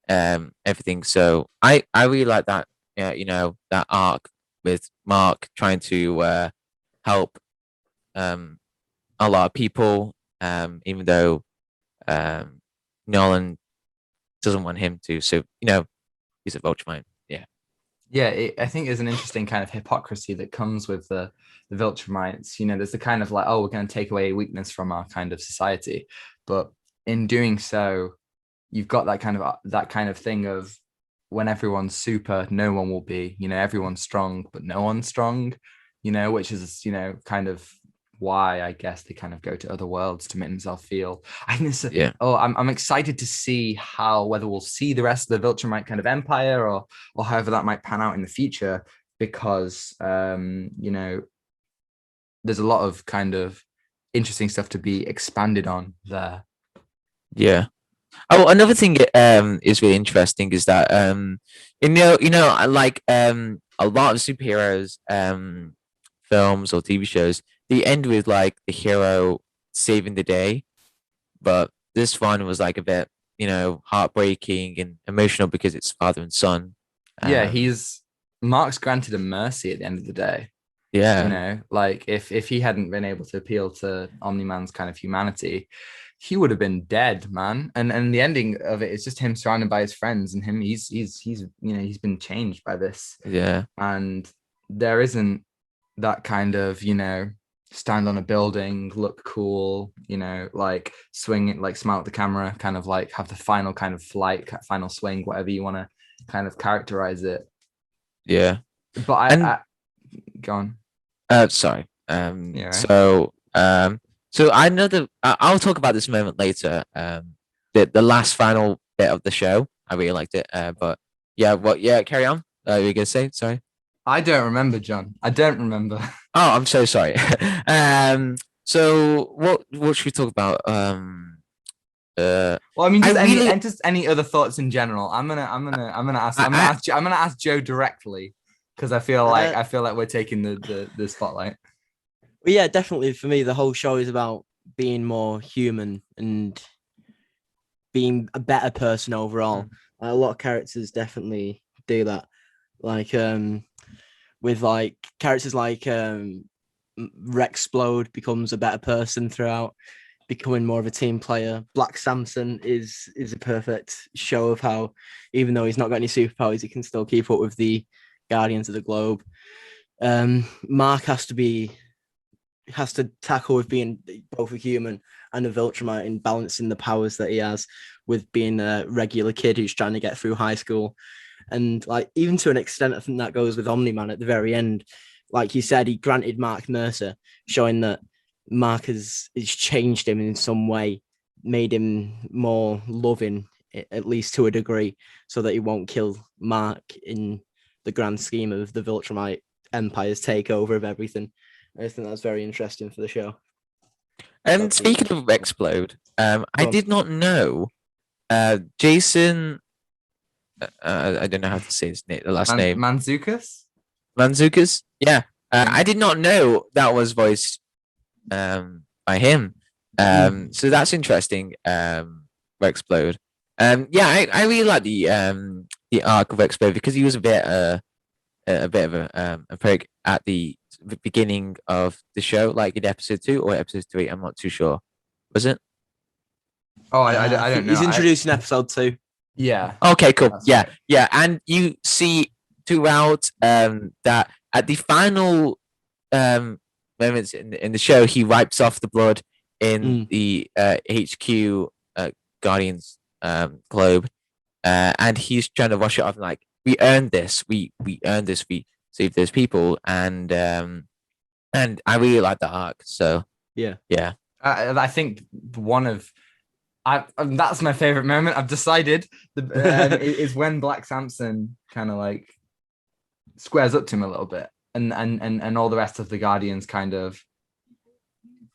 everything. So I really like that. That arc with Mark trying to help a lot of people, even though Nolan doesn't want him to. So he's a Viltrumite. Yeah. Yeah, I think there's an interesting kind of hypocrisy that comes with the Viltrumites. There's the kind of like, oh, we're going to take away a weakness from our kind of society, but in doing so, you've got that kind of thing of when everyone's super, no one will be. Everyone's strong, but no one's strong. Which is kind of why I guess they kind of go to other worlds to make themselves feel. I think this. Yeah. Oh, I'm excited to see whether we'll see the rest of the Viltrumite kind of empire or however that might pan out in the future, because there's a lot of kind of interesting stuff to be expanded on there. Yeah. Oh, another thing is really interesting is that I like a lot of superheroes films or TV shows, they end with like the hero saving the day, but this one was like a bit heartbreaking and emotional because it's father and son. Yeah, Mark's granted a mercy at the end of the day. Yeah. Like if he hadn't been able to appeal to Omni-Man's kind of humanity, he would have been dead, man. And the ending of it is just him surrounded by his friends, and he's been changed by this. Yeah. And there isn't that kind of stand on a building, look cool, like swing it, like smile at the camera, kind of like have the final kind of flight, final swing, whatever you want to kind of characterize it. Yeah. But I go on. Sorry. Yeah, right. So I know that I'll talk about this moment later. The last final bit of the show, I really liked it. But yeah, carry on. You were gonna say? Sorry. I don't remember, John. I don't remember. Oh, I'm so sorry. So what should we talk about? Well, I mean, just any other thoughts in general. I'm gonna ask Joe directly, because I feel like we're taking the spotlight. Well, yeah, definitely. For me, the whole show is about being more human and being a better person overall. A lot of characters definitely do that. Like with like characters like Rexplode becomes a better person throughout, becoming more of a team player. Black Samson is a perfect show of how, even though he's not got any superpowers, he can still keep up with the Guardians of the Globe. Mark has to tackle with being both a human and a Viltrumite and balancing the powers that he has with being a regular kid who's trying to get through high school. And like even to an extent, I think that goes with Omni-Man at the very end. Like you said, he granted Mark Mercer, showing that Mark has changed him in some way, made him more loving, at least to a degree, so that he won't kill Mark in the grand scheme of the Viltrumite Empire's takeover of everything. I think that's very interesting for the show. And speaking of Explode, I did not know Jason. I don't know how to say his name, the last name. Mantzoukas? Mantzoukas? Yeah. I did not know that was voiced by him. So that's interesting. Explode. Yeah, I really like the arc of Explode because he was a bit of a prick at the beginning of the show, like in episode 2 or episode 3. I'm not too sure. Was it? Oh, I don't know. He's introduced in episode 2. Yeah. Okay, cool. That's Yeah, right. yeah. And you see throughout that at the final moments in the show, he wipes off the blood in the HQ Guardians globe, and he's trying to wash it off. Like, we earned this. We earned this. We saved those people, and I really like the arc. So yeah. I think that's my favorite moment. I've decided is when Black Samson kind of like squares up to him a little bit, and all the rest of the Guardians kind of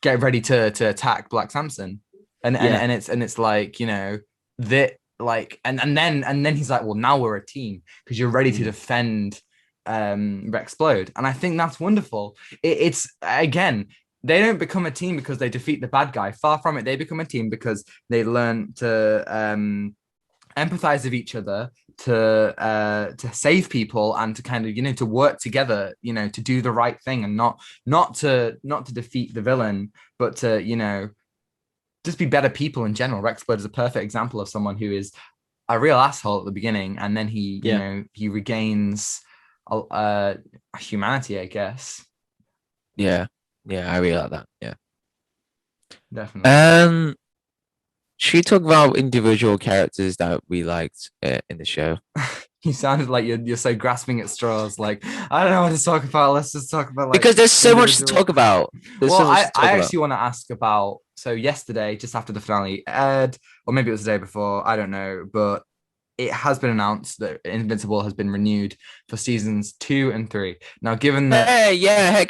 get ready to attack Black Samson, and it's like, you know, that like and then he's like, well, now we're a team because you're ready to defend Rexplode, and I think that's wonderful. It's again, they don't become a team because they defeat the bad guy. Far from it. They become a team because they learn to empathize with each other, to save people, and to kind of, you know, to work together, you know, to do the right thing, and not to defeat the villain, but to, you know, just be better people in general. Rexplode is a perfect example of someone who is a real asshole at the beginning, and then he, you know, he regains humanity, I guess. Yeah, I really like that. Yeah, definitely. Should we talk about individual characters that we liked in the show? You sounded like you're so grasping at straws. Like, I don't know what to talk about. Let's just talk about, like, because there's so much to talk about. I actually want to ask about. So yesterday, just after the finale aired, or maybe it was the day before, I don't know, but it has been announced that Invincible has been renewed for seasons 2 and 3. Now, given that, yeah.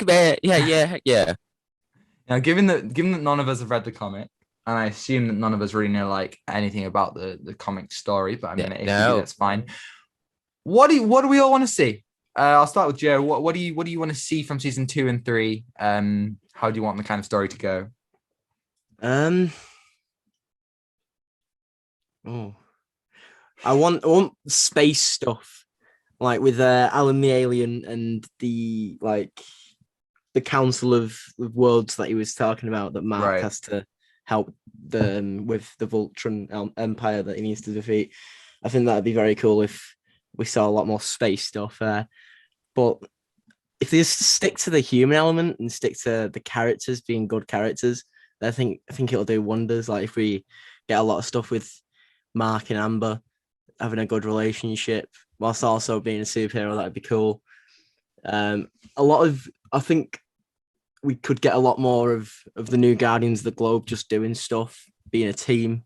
Now, given that none of us have read the comic, and I assume that none of us really know like anything about the comic story, but I mean, if you do, that's fine. What do we all want to see? I'll start with Joe. What do you want to see from season 2 and 3? How do you want the kind of story to go? I want space stuff, like with Alan the Alien and the Council of Worlds that he was talking about, that Mark has to help them with the Voltron Empire that he needs to defeat. I think that'd be very cool if we saw a lot more space stuff. But if they just stick to the human element and stick to the characters being good characters, I think it'll do wonders. Like if we get a lot of stuff with Mark and Amber having a good relationship whilst also being a superhero, that'd be cool. I think we could get a lot more of the new Guardians of the Globe just doing stuff, being a team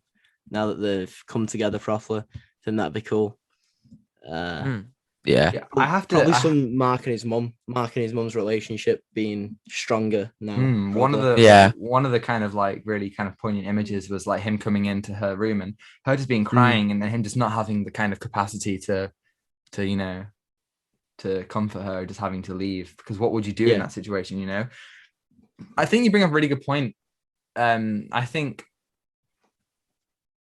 now that they've come together properly. I think that'd be cool. Yeah. I have to probably some Mark and his mum's relationship being stronger now. One of the kind of like really kind of poignant images was like him coming into her room and her just being crying, and then him just not having the kind of capacity to you know, to comfort her, just having to leave, because what would you do in that situation, you know? I think you bring up a really good point. I think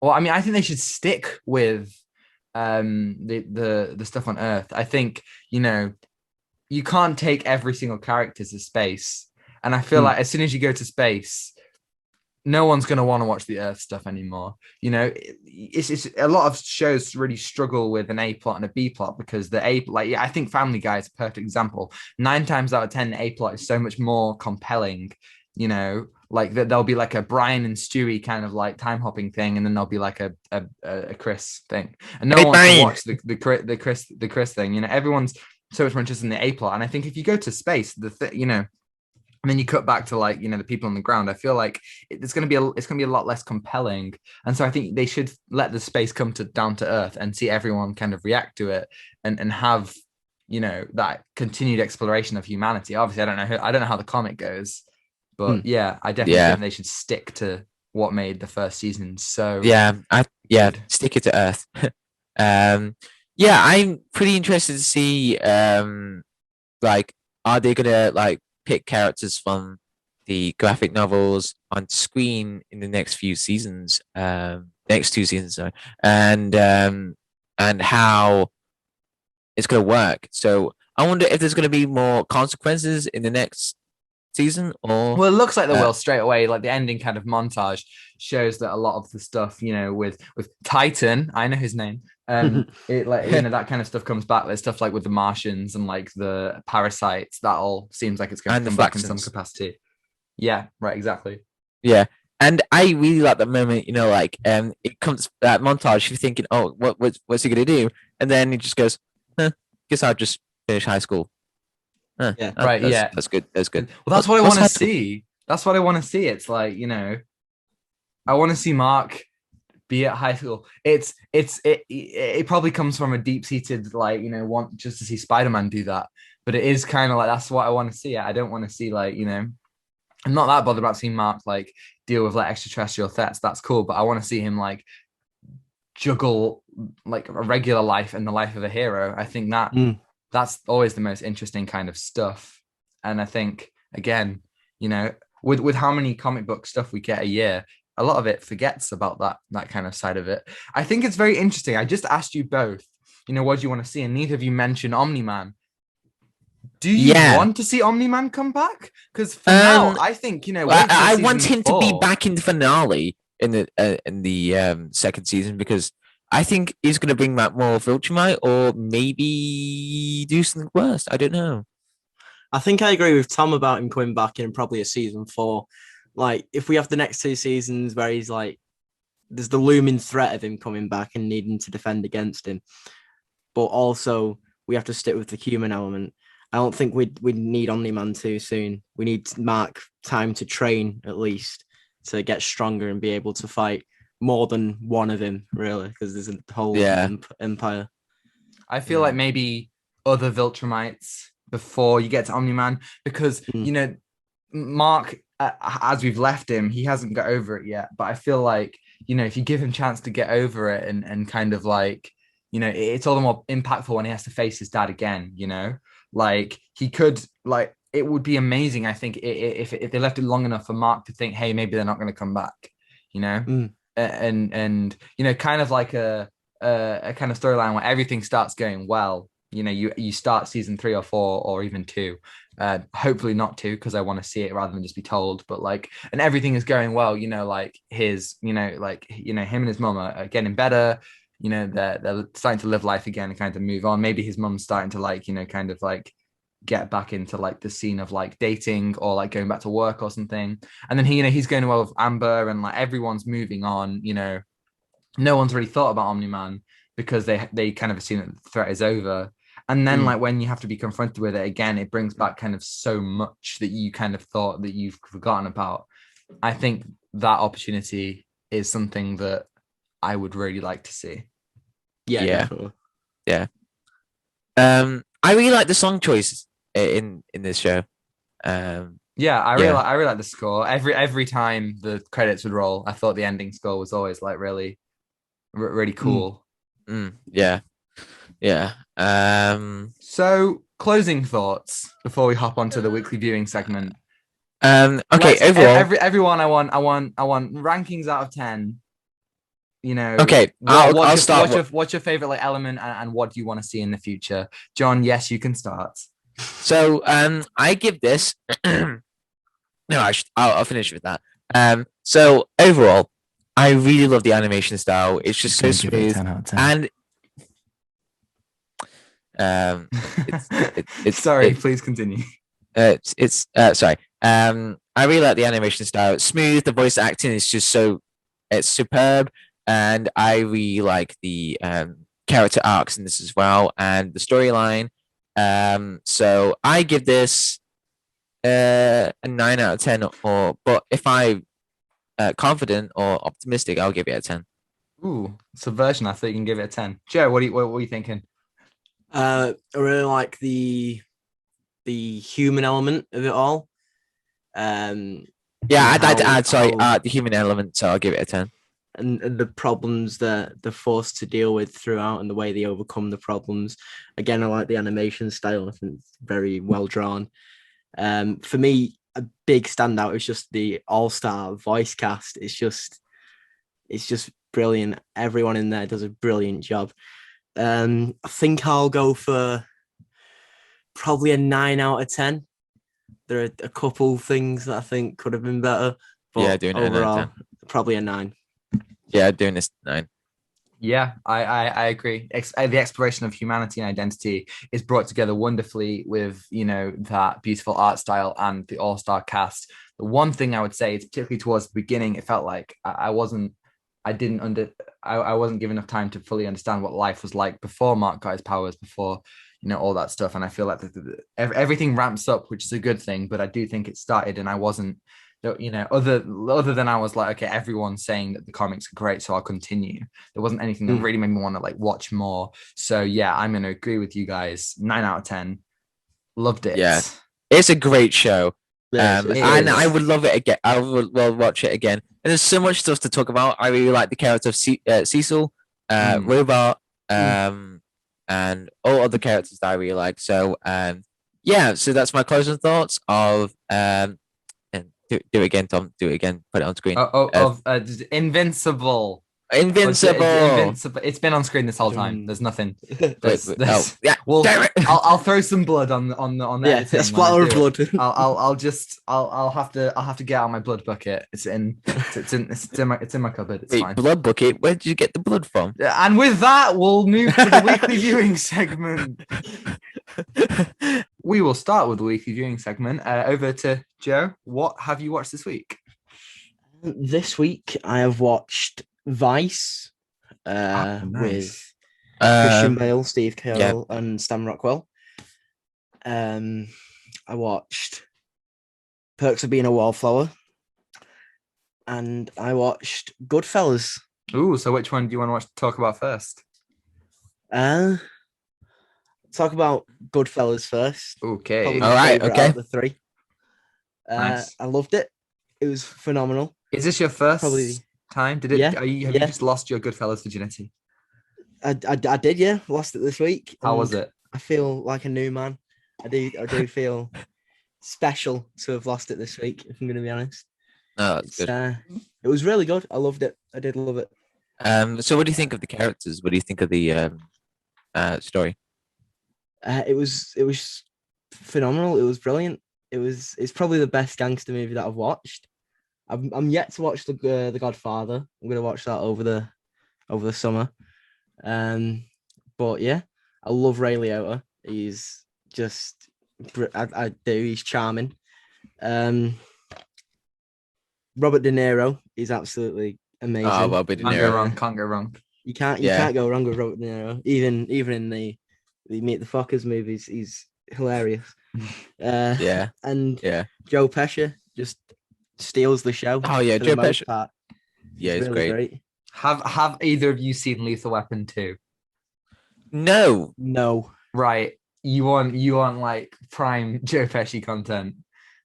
they should stick with the stuff on Earth. I think, you know, you can't take every single character to space, and I feel like as soon as you go to space, no one's going to want to watch the Earth stuff anymore. You know, it's a lot of shows really struggle with an A plot and a B plot because the A, like, I think Family Guy is a perfect example. 9 times out of 10, the A plot is so much more compelling. You know, like that there'll be like a Brian and Stewie kind of like time hopping thing, and then there'll be like a Chris thing, and no Hey, one wants to Brian. watch the Chris thing. You know, everyone's so much more interested in the A plot, and I think if you go to space, you know, and then you cut back to like, you know, the people on the ground, I feel like it's going to be a lot less compelling. And so I think they should let the space come to down to earth and see everyone kind of react to it, and have, you know, that continued exploration of humanity. Obviously I don't know how the comic goes, but yeah, I definitely Yeah. think they should stick to what made the first season so Yeah, stick it to Earth. Yeah, I'm pretty interested to see like, are they gonna like pick characters from the graphic novels on screen in the next few seasons, next 2 seasons, sorry, and how it's gonna work. So I wonder if there's gonna be more consequences in the next season, or well, it looks like there uh, will straight away. Like the ending kind of montage shows that a lot of the stuff, you know, with Titan, I know his name. It, like, you know, that kind of stuff comes back. There's stuff like with the Martians and like the parasites. That all seems like it's going to and the come back in some Flaxons. capacity. Yeah, right, exactly. Yeah. And I really like the moment, you know, like it comes that montage, you're thinking, oh, what's he gonna do? And then he just goes, guess I'll just finish high school. Yeah. Right, That's yeah. good. That's good. Well, that's what I What's want to high school? see. That's what I want to see. It's like, you know, I want to see Mark be at high school. It probably comes from a deep-seated, like, you know, want just to see Spider-Man do that. But it is kind of like that's what I want to see. I don't want to see, like, you know, I'm not that bothered about seeing Mark like deal with like extraterrestrial threats. That's cool, but I want to see him like juggle like a regular life and the life of a hero. I think Mm. that's always the most interesting kind of stuff. And I think, again, you know, with how many comic book stuff we get a year, a lot of it forgets about that kind of side of it. I think it's very interesting. I just asked you both, you know, what do you want to see? And neither of you mentioned Omni-Man. Do you Yeah. want to see Omni-Man come back? Because for now, I think, you know, wait till I want season him to be 4. back in the finale in the second season, because I think he's gonna bring back more Viltrumite, or maybe do something worse. I don't know. I think I agree with Tom about him coming back in probably a season 4. Like, if we have the next 2 seasons where he's like, there's the looming threat of him coming back and needing to defend against him, but also we have to stick with the human element. I don't think we need Omni-Man too soon. We need Mark time to train at least to get stronger and be able to fight more than one of him, really, because there's a whole Yeah. empire. I feel Yeah. like maybe other Viltrumites before you get to Omni-Man, because, you know, Mark, as we've left him, he hasn't got over it yet. But I feel like, you know, if you give him a chance to get over it and kind of like, you know, it's all the more impactful when he has to face his dad again, you know, like he could, like, it would be amazing, I think, if they left it long enough for Mark to think, hey, maybe they're not going to come back, you know, and you know, kind of like a kind of storyline where everything starts going well. You know, you start season 3 or 4 or even 2. Hopefully not 2, because I want to see it rather than just be told. But like, and everything is going well. You know, like his, you know, like, you know, him and his mum are getting better. You know, they're starting to live life again and kind of move on. Maybe his mum's starting to, like, you know, kind of like get back into like the scene of like dating or like going back to work or something. And then he, you know, he's going well with Amber, and like everyone's moving on. You know, no one's really thought about Omni-Man because they kind of assume that the threat is over. And then like when you have to be confronted with it again, it brings back kind of so much that you kind of thought that you've forgotten about. I think that opportunity is something that I would really like to see. Yeah, Yeah. definitely. Yeah. I really like the song choices in this show. Yeah, Yeah. I really like the score. Every time the credits would roll, I thought the ending score was always like really really cool. Yeah. Yeah. So closing thoughts before we hop onto the weekly viewing segment. Okay. Let's Overall, everyone. I want rankings out of 10. You know, okay. I'll start. what's your favorite like element, and what do you want to see in the future? John, yes, you can start. So I give this. No, I'll finish with that. So overall, I really love the animation style. It's just so Gonna give it a smooth, 10 out of 10. and Sorry, please continue. Sorry. I really like the animation style. It's smooth. The voice acting is just it's superb, and I really like the character arcs in this as well, and the storyline. So I give this a 9 out of 10, but if I confident or optimistic, I'll give it a 10. Ooh, Subversion. I thought you can give it a 10. Joe, what are you thinking? I really like the human element of it all. Yeah, and I'd add how- the human element, so I'll give it a 10. and the problems that they're forced to deal with throughout and the way they overcome the problems. Again, I like the animation style. I think it's very well drawn. For me, a big standout is just the all-star voice cast. It's just brilliant. Everyone in there does a brilliant job. I think I'll go for probably a 9 out of 10. There are a couple things that I think could have been better, but Yeah, doing it a 9 out of overall, 10. probably a 9. Yeah, doing this 9. Yeah, I agree. The exploration of humanity and identity is brought together wonderfully with, that beautiful art style and the all-star cast. The one thing I would say is, particularly towards the beginning, it felt like I wasn't given enough time to fully understand what life was like before Mark got his powers, before all that stuff. And I feel like everything ramps up, which is a good thing, but I do think it started and I wasn't, other than I was like, okay, everyone's saying that the comics are great, so I'll continue. There wasn't anything that really made me want to like watch more. So yeah, I'm going to agree with you guys. 9 out of 10. Loved it. Yeah, it's a great show. It And is. I would love it again. I would watch it again. And there's so much stuff to talk about. I really like the character of Cecil, Robot, and all other characters that I really like. So yeah, so that's my closing thoughts of and do it again, Tom. Do it again. Put it on screen. Invincible. Invincible. It's been on screen this whole time. There's nothing. Yeah. Well, I'll throw some blood on the editing. A splatter of blood. I'll have to get out my blood bucket. It's in my cupboard. It's fine. Blood bucket. Where did you get the blood from? And with that, we'll move to the weekly viewing segment. We will start with the weekly viewing segment. Over to Joe. What have you watched this week? This week, I have watched Vice with Christian Bale, Steve Carell, and Sam Rockwell. I watched Perks of Being a Wallflower, and I watched Goodfellas. Ooh, so which one do you want to talk about first? Talk about Goodfellas first. Okay. All right. Okay. Out of the three. Nice. I loved it. It was phenomenal. Is this your first time? Did it? Yeah, Have you just lost your Goodfellas virginity? I did, yeah. Lost it this week. How was it? I feel like a new man. I do feel special to have lost it this week, if I'm going to be honest. Oh, that's good. It was really good. I loved it. I did love it. So what do you think of the characters? What do you think of the story? It was phenomenal. It was brilliant. It's probably the best gangster movie that I've watched. I'm yet to watch the Godfather. I'm going to watch that over the summer. But yeah, I love Ray Liotta. He's just I do. He's charming. Robert De Niro is absolutely amazing. Oh, Robert De Niro. Can't go wrong. You can't go wrong with Robert De Niro. Even in the Meet the Fockers movies, he's hilarious. And Joe Pesci just steals the show. Oh yeah, Joe Pesci. Part. Yeah, it's really great. Have either of you seen Lethal Weapon 2? No. Right. You want like prime Joe Pesci content.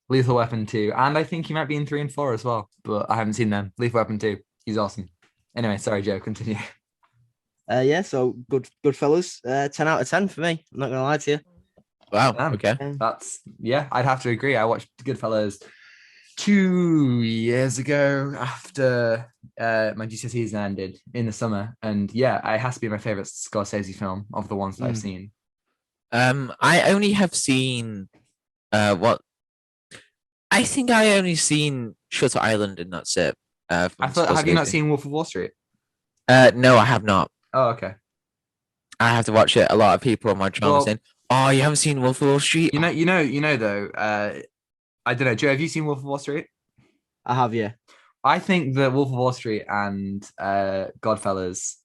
Lethal Weapon 2. And I think he might be in 3 and 4 as well, but I haven't seen them. Lethal Weapon 2. He's awesome. Anyway, sorry, Joe, continue. So Goodfellas, 10 out of 10 for me. I'm not gonna lie to you. Wow. Okay. I'd have to agree. I watched Goodfellas 2 years ago after my GCSEs ended in the summer, and yeah, it has to be my favorite Scorsese film of the ones that I've seen. I only have seen I think I only seen Shutter Island, and that's it. I From thought, have you not Scorsese. seen Wolf of Wall Street? No, I have not. Oh, okay. I have to watch it. A lot of people on my channel are Well, saying, "Oh, you haven't seen Wolf of Wall Street?" though. I don't know, Joe. Have you seen Wolf of Wall Street? I have, yeah. I think that Wolf of Wall Street and Goodfellas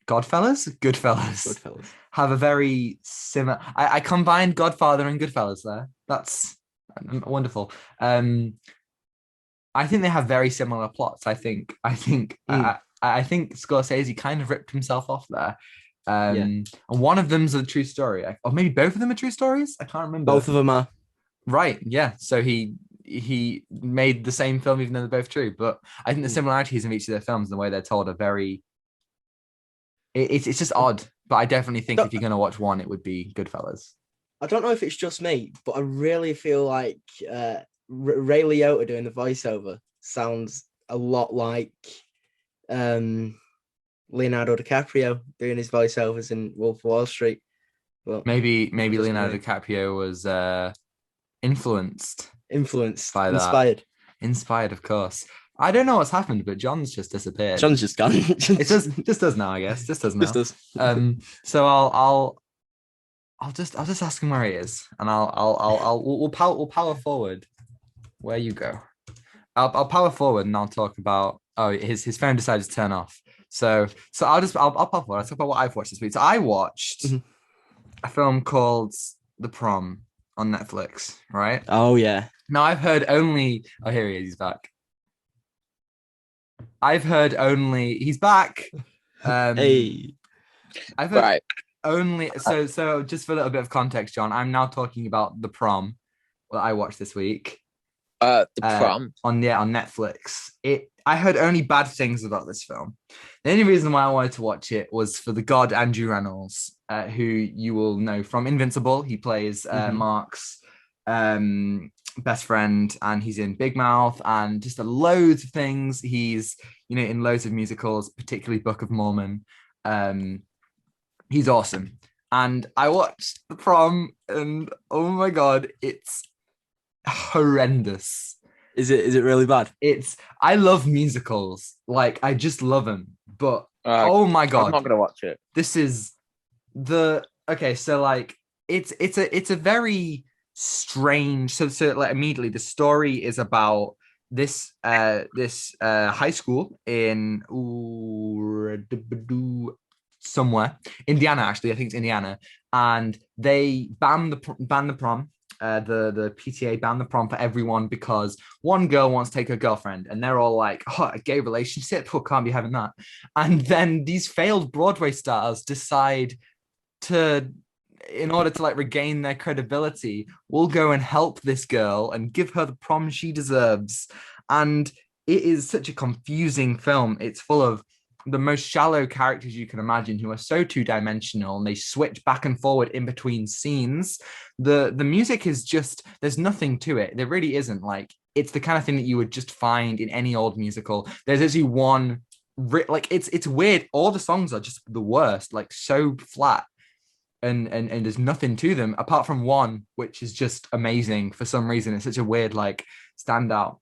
Goodfellas. have a very similar. I combined Godfather and Goodfellas there. That's wonderful. I think they have very similar plots. I think Scorsese kind of ripped himself off there. And one of them's a true story, or maybe both of them are true stories. I can't remember. Both of them are. Right. Yeah. So he made the same film, even though they're both true. But I think the similarities in each of their films and the way they're told are very. It's just odd. But I definitely think if you're going to watch one, it would be Goodfellas. I don't know if it's just me, but I really feel like Ray Liotta doing the voiceover sounds a lot like Leonardo DiCaprio doing his voiceovers in Wolf of Wall Street. Well, maybe Leonardo DiCaprio was influenced by that. Inspired, of course. I don't know what's happened, but John's just disappeared. John's just gone. It just does now, I guess. Just does now. Just does. So I'll just ask him where he is, and we'll power forward where you go. I'll power forward and I'll talk about his phone decided to turn off. So I'll power forward. I'll talk about what I've watched this week. So I watched a film called The Prom on Netflix, right? Oh yeah. Now I've heard only. Oh, here he is. He's back. I've heard only. He's back. Hey. I've heard only. So just for a little bit of context, John, I'm now talking about The Prom that I watched this week. The Prom on Netflix. I heard only bad things about this film. The only reason why I wanted to watch it was for the god Andrew Rannells, who you will know from Invincible. He plays Mark's best friend, and he's in Big Mouth and just loads of things. He's in loads of musicals, particularly Book of Mormon. He's awesome. And I watched The Prom, and oh my god, it's horrendous. Is it really bad? I love musicals, like I just love them, but oh my god, I'm not gonna watch it. This is so like it's a very strange. So like immediately the story is about this high school in somewhere Indiana, actually I think it's Indiana, and they ban the prom. The PTA banned the prom for everyone because one girl wants to take her girlfriend, and they're all like, "Oh, a gay relationship? Oh, can't be having that." And then these failed Broadway stars decide to, in order to like regain their credibility, will go and help this girl and give her the prom she deserves. And it is such a confusing film. It's full of the most shallow characters you can imagine, who are so two-dimensional, and they switch back and forward in between scenes. The music is just, there's nothing to it. There really isn't. Like, it's the kind of thing that you would just find in any old musical. There's actually one, like, it's weird. All the songs are just the worst, like so flat, and there's nothing to them apart from one, which is just amazing for some reason. It's such a weird like standout.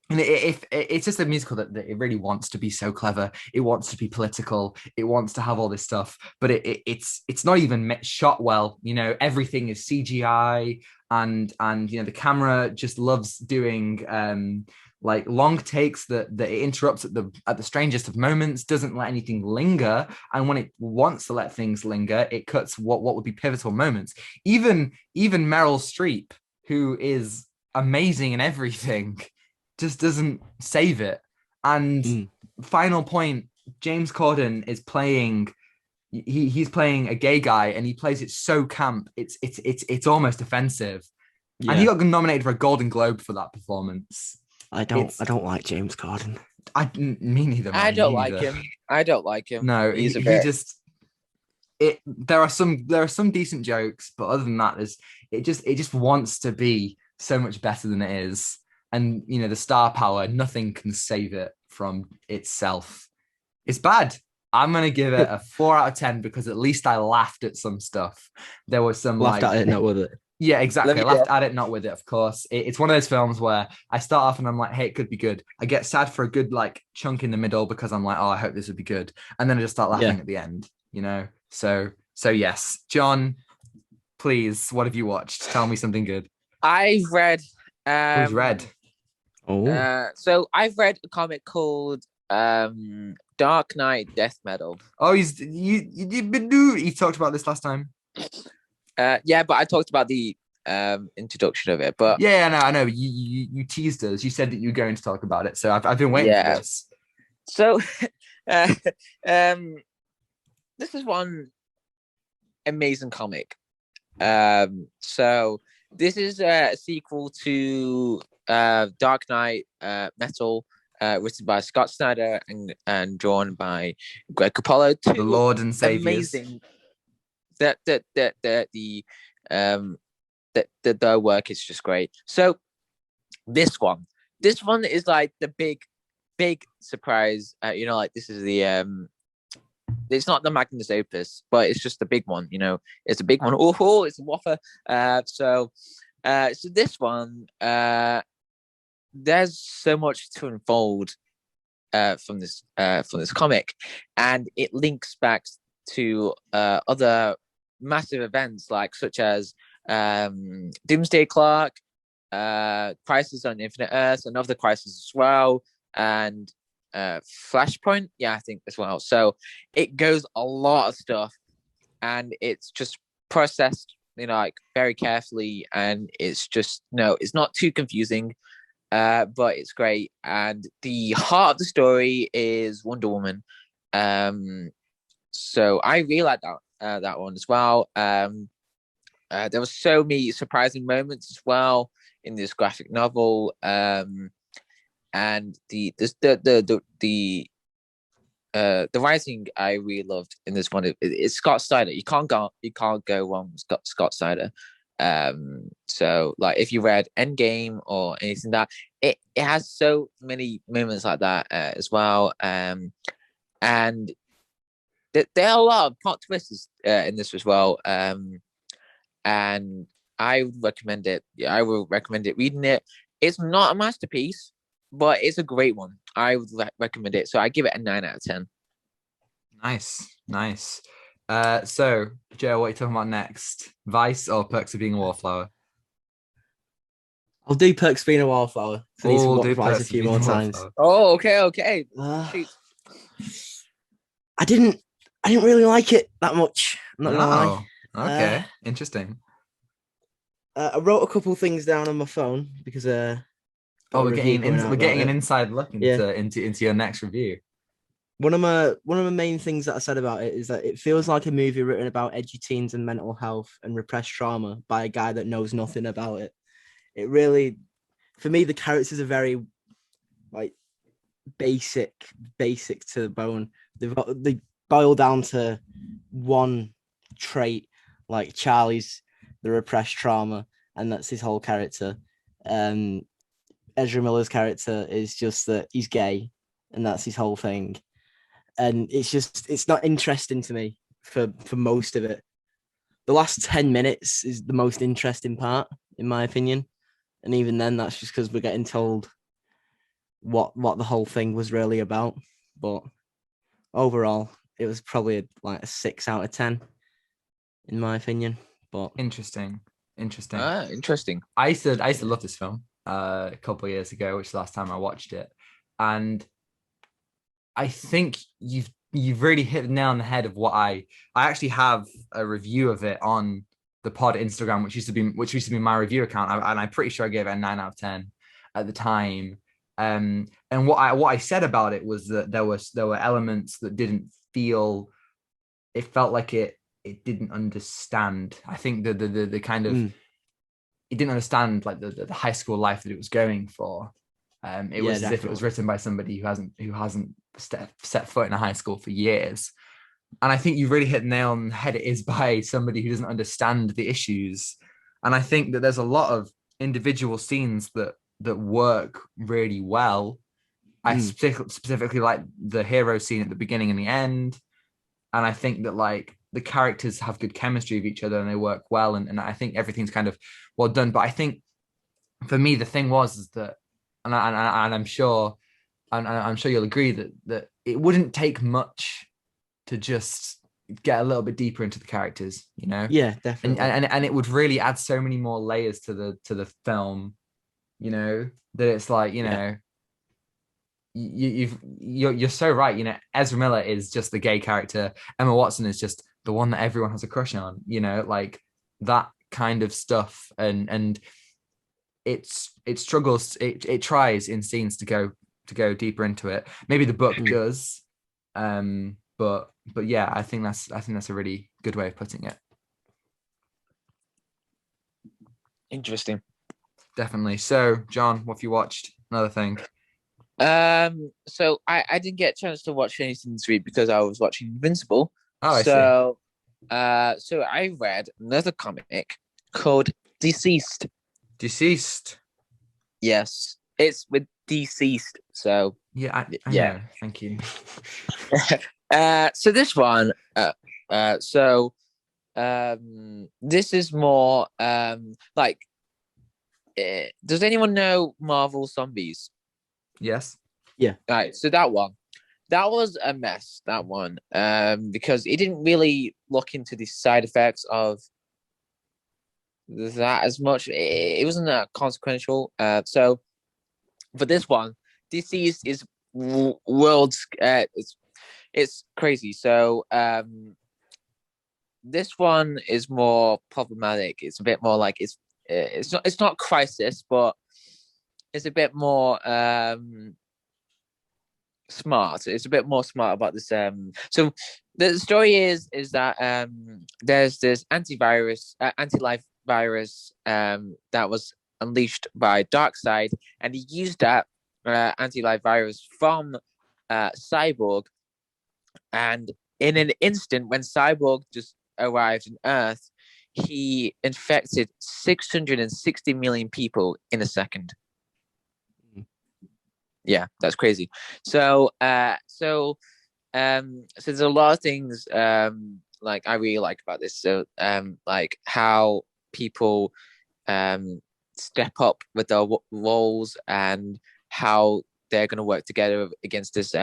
And it's just a musical that it really wants to be so clever. It wants to be political. It wants to have all this stuff, but it's not even shot well. Everything is CGI, and the camera just loves doing like long takes that it interrupts at the strangest of moments, doesn't let anything linger, and when it wants to let things linger, it cuts what would be pivotal moments. Even Meryl Streep, who is amazing in everything, just doesn't save it. And final point, James Corden is playing. He's playing a gay guy, and he plays it so camp. It's almost offensive. Yeah. And he got nominated for a Golden Globe for that performance. I don't like James Corden. Me neither. Man. I don't like him. No, there are some decent jokes, but other than that, it just wants to be so much better than it is. And the star power, nothing can save it from itself. It's bad. I'm gonna give it a 4 out of 10 because at least I laughed at some stuff. There was some laughed at it, not with it. Yeah, Let exactly. I me. laughed at it, not with it, of course. It's one of those films where I start off and I'm like, hey, it could be good. I get sad for a good like chunk in the middle because I'm like, oh, I hope this would be good. And then I just start Yeah. laughing at the end, So yes. John, please, what have you watched? Tell me something good. I've read. Who's read? Oh. So I've read a comic called Dark Knight Death Metal. Oh, you talked about this last time. Yeah, but I talked about the introduction of it. But Yeah, no, I know. You teased us. You said that you were going to talk about it. So I've been waiting for yeah, this. so uh, um, this is one amazing comic. So this is a sequel to Dark Knight Metal, written by Scott Snyder and drawn by Greg Capullo. The Two Lord and Saviors. amazing. The their work is just great. So this one is like the big surprise. Like this is the it's not the magnus opus, but it's just the big one. It's a big one. Oh, it's a whopper. So this one, there's so much to unfold from this comic, and it links back to other massive events such as Doomsday Clock, Crisis on Infinite Earths, and other crises as well, and Flashpoint, yeah, I think as well. So it goes a lot of stuff, and it's just processed, very carefully, and it's just it's not too confusing, but it's great. And the heart of the story is Wonder Woman. So I really like that one as well. There were so many surprising moments as well in this graphic novel. And the writing I really loved in this one. It's Scott Snyder. You can't go wrong with Scott Snyder. So if you read Endgame or anything it has so many moments like that as well. And there are a lot of plot twists in this as well. And I would recommend it. I will recommend it. Reading it. It's not a masterpiece, but it's a great one. I would recommend it. So I give it a 9 out of 10. Nice. So Joe, what are you talking about next? Vice or Perks of Being a Wallflower? I'll do Perks of Being a Wallflower. I need to watch Vice a few more times. Oh, okay. I didn't really like it that much. I'm not gonna lie. Okay, interesting. I wrote a couple things down on my phone because we're getting an inside look into your next review. One of my main things that I said about it is that it feels like a movie written about edgy teens and mental health and repressed trauma by a guy that knows nothing about it. It really, for me, the characters are very basic to the bone. They boil down to one trait, like Charlie's the repressed trauma, and that's his whole character. Ezra Miller's character is just that he's gay, and that's his whole thing. And it's not interesting to me for most of it. The last 10 minutes is the most interesting part, in my opinion. And even then, that's just because we're getting told what the whole thing was really about. But overall, it was probably a 6 out of 10, in my opinion. But interesting. Interesting. I used to love this film a couple of years ago, which is the last time I watched it, and I think you've really hit the nail on the head of what I actually have a review of it on the pod Instagram, which used to be my review account, and I'm pretty sure I gave it a 9 out of 10 at the time. And what I said about it was that there were elements that didn't feel. It felt like it didn't understand. I think the kind of it didn't understand the high school life that it was going for. It was as if it was written by somebody who hasn't set foot in a high school for years. And I think you really hit the nail on the head. It is by somebody who doesn't understand the issues. And I think that there's a lot of individual scenes that work really well. I specifically like the hero scene at the beginning and the end. And I think that the characters have good chemistry with each other and they work well, and I think everything's kind of well done. But I think for me the thing was is that, and I'm sure, and I'm sure you'll agree that it wouldn't take much to just get a little bit deeper into the characters, you know. Yeah, definitely. And it would really add so many more layers to the film, you know, that it's like, you know, you're so right, you know. Ezra Miller is just the gay character, Emma Watson is just the one that everyone has a crush on, you know, like that kind of stuff. And it struggles, it tries in scenes to go deeper into it. Maybe the book does, but yeah, I think that's a really good way of putting it. Interesting. Definitely. So John, what have you watched? Another thing. So I didn't get a chance to watch anything this week because I was watching Invincible. Oh, I see. So I read another comic called Deceased. Deceased. Yes, it's with Deceased. So Yeah, I know. Thank you. So this one, this is more like, does anyone know Marvel Zombies? Yes. Yeah. Right. So that was a mess. That one, because it didn't really look into the side effects of that as much. It wasn't that consequential. So for this one, Disease is world's. It's crazy. So this one is more problematic. It's a bit more like it's not crisis, but it's a bit more smart. It's a bit more smart about this. So the story is that there's this anti-life virus that was unleashed by Darkseid, and he used that anti-life virus from Cyborg, and in an instant, when Cyborg just arrived on Earth, he infected 660 million people in a second. Yeah, that's crazy. So there's a lot of things like I really like about this. So like how people step up with their roles and how they're going to work together against this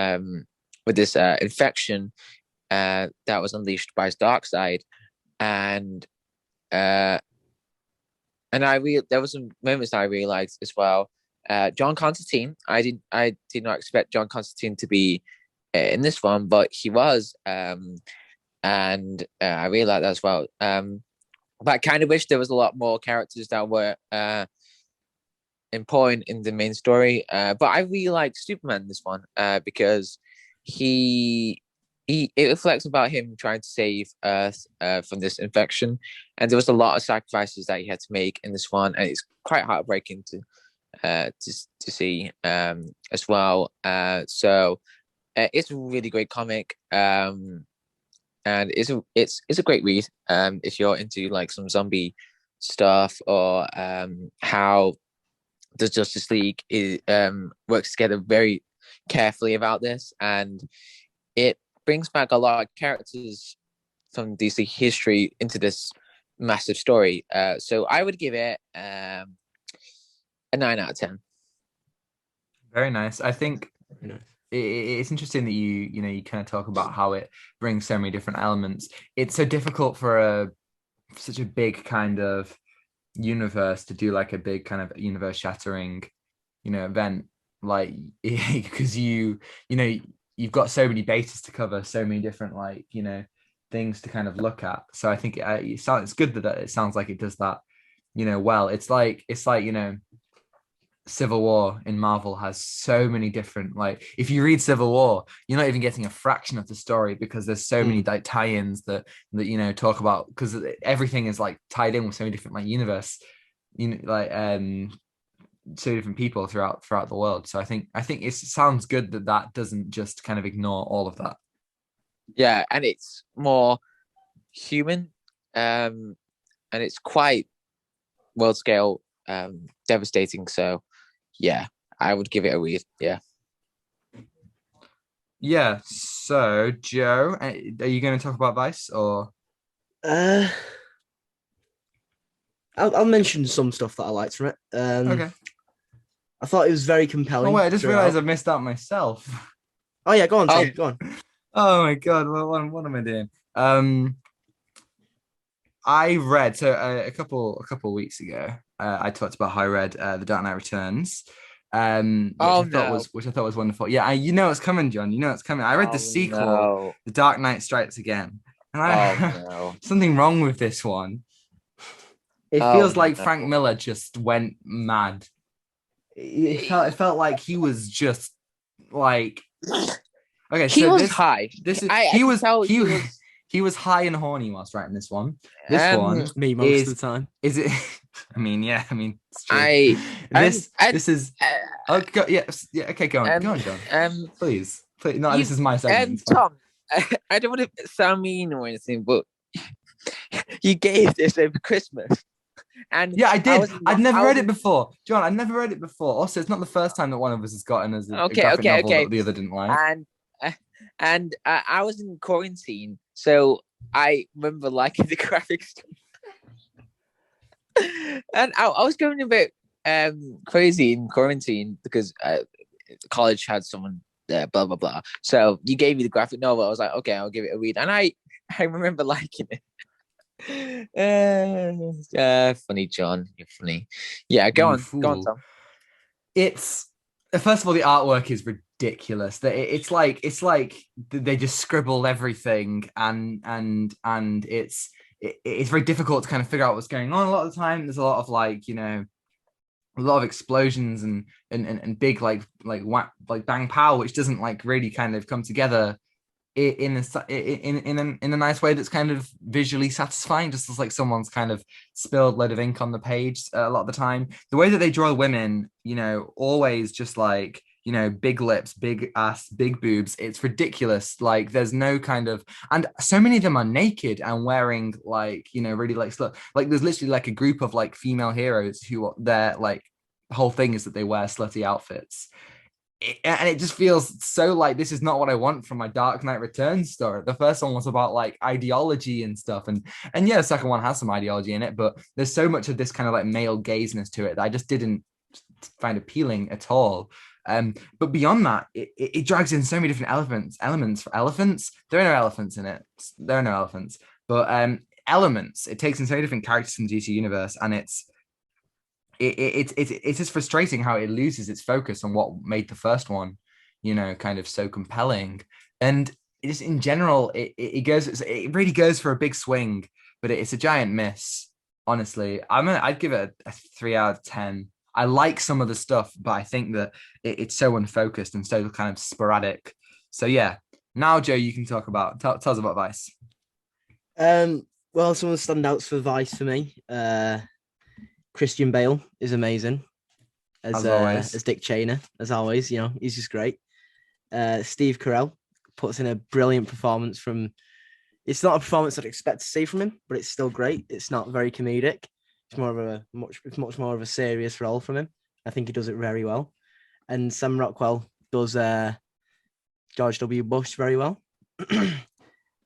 with this infection that was unleashed by Darkseid. And there was some moments that I really liked as well. John Constantine, I did not expect John Constantine to be in this one, but he was, and I really like that as well. But I kind of wish there was a lot more characters that were important in the main story. But I really like Superman in this one because it reflects about him trying to save Earth from this infection, and there was a lot of sacrifices that he had to make in this one, and it's quite heartbreaking to see as well. So it's a really great comic, and it's a great read if you're into like some zombie stuff, or how the Justice League works together very carefully about this, and it brings back a lot of characters from DC history into this massive story. So I would give it a 9 out of 10. Very nice. I think it's interesting that you kind of talk about how it brings so many different elements. It's so difficult for such a big kind of universe to do like a big kind of universe shattering, event, like because you've got so many bases to cover, so many different things to kind of look at. So I think it's good that it sounds like it does that, well. It's like Civil War in Marvel has so many different, if you read Civil War, you're not even getting a fraction of the story because there's so many tie-ins that talk about, because everything is tied in with so many different universe, so different people throughout the world. So I think it sounds good that doesn't just kind of ignore all of that. Yeah, and it's more human, and it's quite world scale, devastating. So yeah, I would give it a read. Yeah. So Joe, are you going to talk about Vice or? Uh, I'll mention some stuff that I liked from it. Okay. I thought it was very Oh compelling wait, I just realized I throughout. missed out myself. Oh yeah, go on, Oh, Tom. Go on. Oh my god, what am I doing? I read a couple weeks ago. I talked about how I read The Dark Knight Returns, oh no. which I thought was wonderful. Yeah, you know it's coming, John. You know it's coming. I read the Oh sequel, no. The Dark Knight Strikes Again, and Oh I no. something wrong with this one. It Oh feels like Frank no. Miller just went mad. It felt like he was just like okay. He So was high. this is I he could was tell he he was. he was high and horny whilst writing this one. This Um, one Me most is of the time. is it? I mean, yeah. I mean, it's true. I This is uh, oh yeah, yeah. Okay, go on, John. um, Please. No, you this is my segment. It's fine. Tom. I don't want to sound mean or anything, but you gave this over Christmas, and Yeah, I I did. was I'd not. never I read was it before, John. I'd never read it before. Also, it's not the first time that one of us has gotten as a okay, graphic okay, novel okay, that the other didn't like. and uh, I was in quarantine, so I remember liking the graphics, and I was going a bit crazy in quarantine because college had someone there, blah blah blah. So you gave me the graphic novel. I was like, okay, I'll give it a read, and I remember liking it. Funny, John. You're funny. Yeah, You go on, fool. Tom. It's first of all, the artwork is ridiculous. It's like they just scribbled everything, and it's very difficult to kind of figure out what's going on. A lot of the time, there's a lot of like a lot of explosions and big like whack, like bang pow, which doesn't like really kind of come together in a nice way that's kind of visually satisfying. Just as like someone's kind of spilled a load of ink on the page a lot of the time. The way that they draw women, always just like big lips, big ass, big boobs. It's ridiculous. Like there's no kind of, and so many of them are naked and wearing like really like like there's literally like a group of like female heroes who are their like whole thing is that they wear slutty outfits. And it just feels so like this is not what I want from my Dark Knight Returns story. The first one was about like ideology and stuff, and yeah, the second one has some ideology in it, but there's so much of this kind of like male gazeness to it that I just didn't find appealing at all. But beyond that, it drags in so many different elements for elephants. There are no elephants in it. There are no elephants, but elements. It takes in so many different characters from the DC universe, and it's just frustrating how it loses its focus on what made the first one, kind of so compelling. And just in general, it really goes for a big swing, but it's a giant miss. Honestly, I'd give it a 3 out of 10. I like some of the stuff, but I think that it's so unfocused and so kind of sporadic. So yeah, now Joe, you can tell us about Vice. Well, some of the standouts for Vice for me. Christian Bale is amazing As always. as Dick Cheney, as always. He's just great. Steve Carell puts in a brilliant performance from. It's not a performance I'd expect to see from him, but it's still great. It's not very comedic. It's much more of a serious role from him. I think he does it very well. And Sam Rockwell does George W. Bush very well.